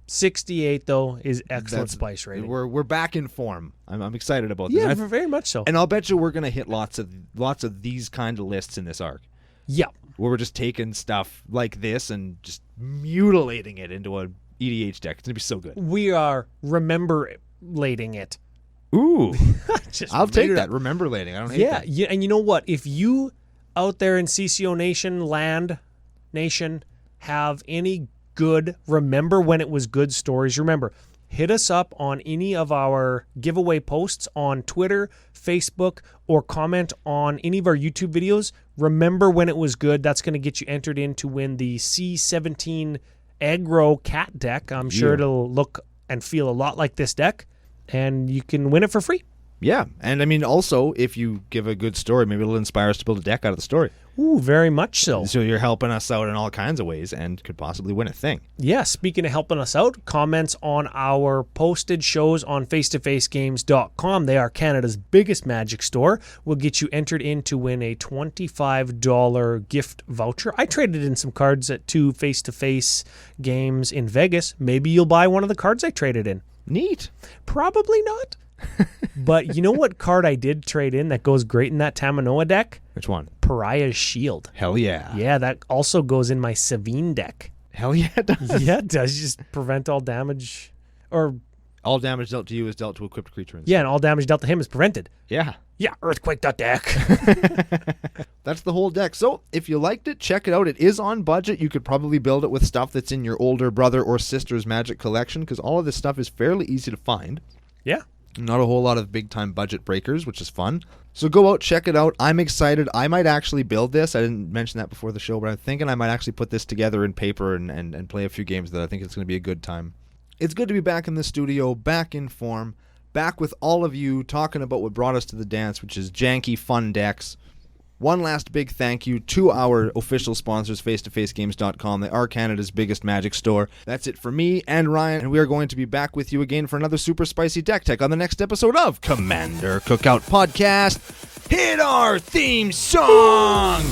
68 though is excellent spice rating. We're back in form. I'm excited about this. Yeah, very much so. And I'll bet you we're gonna hit lots of these kind of lists in this arc. Yeah. Where we're just taking stuff like this and just mutilating it into a EDH deck. It's gonna be so good. We are remember-lating it. Ooh. I'll take made it that. up. Remember-lating. I don't hate that. Yeah, and you know what? If you out there in CCO Nation, Land Nation, have any good remember when it was good stories, remember, hit us up on any of our giveaway posts on Twitter, Facebook, or comment on any of our YouTube videos. Remember when it was good. That's going to get you entered in to win the C17 aggro cat deck. I'm sure it'll look and feel a lot like this deck, and you can win it for free. Yeah, and I mean, also, if you give a good story, maybe it'll inspire us to build a deck out of the story. Ooh, very much so. So you're helping us out in all kinds of ways and could possibly win a thing. Yeah, speaking of helping us out, comments on our posted shows on face-to-facegames.com. They are Canada's biggest Magic store. Will get you entered in to win a $25 gift voucher. I traded in some cards at 2 face-to-face games in Vegas. Maybe you'll buy one of the cards I traded in. Neat. Probably not. But you know what card I did trade in that goes great in that Tamanoa deck? Which one? Pariah's Shield. Hell yeah. Yeah, that also goes in my Savine deck. Hell yeah, it does. Yeah, it does. You just prevent all damage. Or All damage dealt to you is dealt to equipped creature. yeah, and all damage dealt to him is prevented. Yeah. Yeah, earthquake.deck. That's the whole deck. So if you liked it, check it out. It is on budget. You could probably build it with stuff that's in your older brother or sister's Magic collection because all of this stuff is fairly easy to find. Yeah. Not a whole lot of big-time budget breakers, which is fun. So go out, check it out. I'm excited. I might actually build this. I didn't mention that before the show, but I'm thinking I might actually put this together in paper and play a few games that I think it's going to be a good time. It's good to be back in the studio, back in form, back with all of you talking about what brought us to the dance, which is janky, fun decks. One last big thank you to our official sponsors, face-to-facegames.com. They are Canada's biggest Magic store. That's it for me and Ryan, and we are going to be back with you again for another super spicy deck tech on the next episode of Commander Cookout Podcast. Hit our theme song!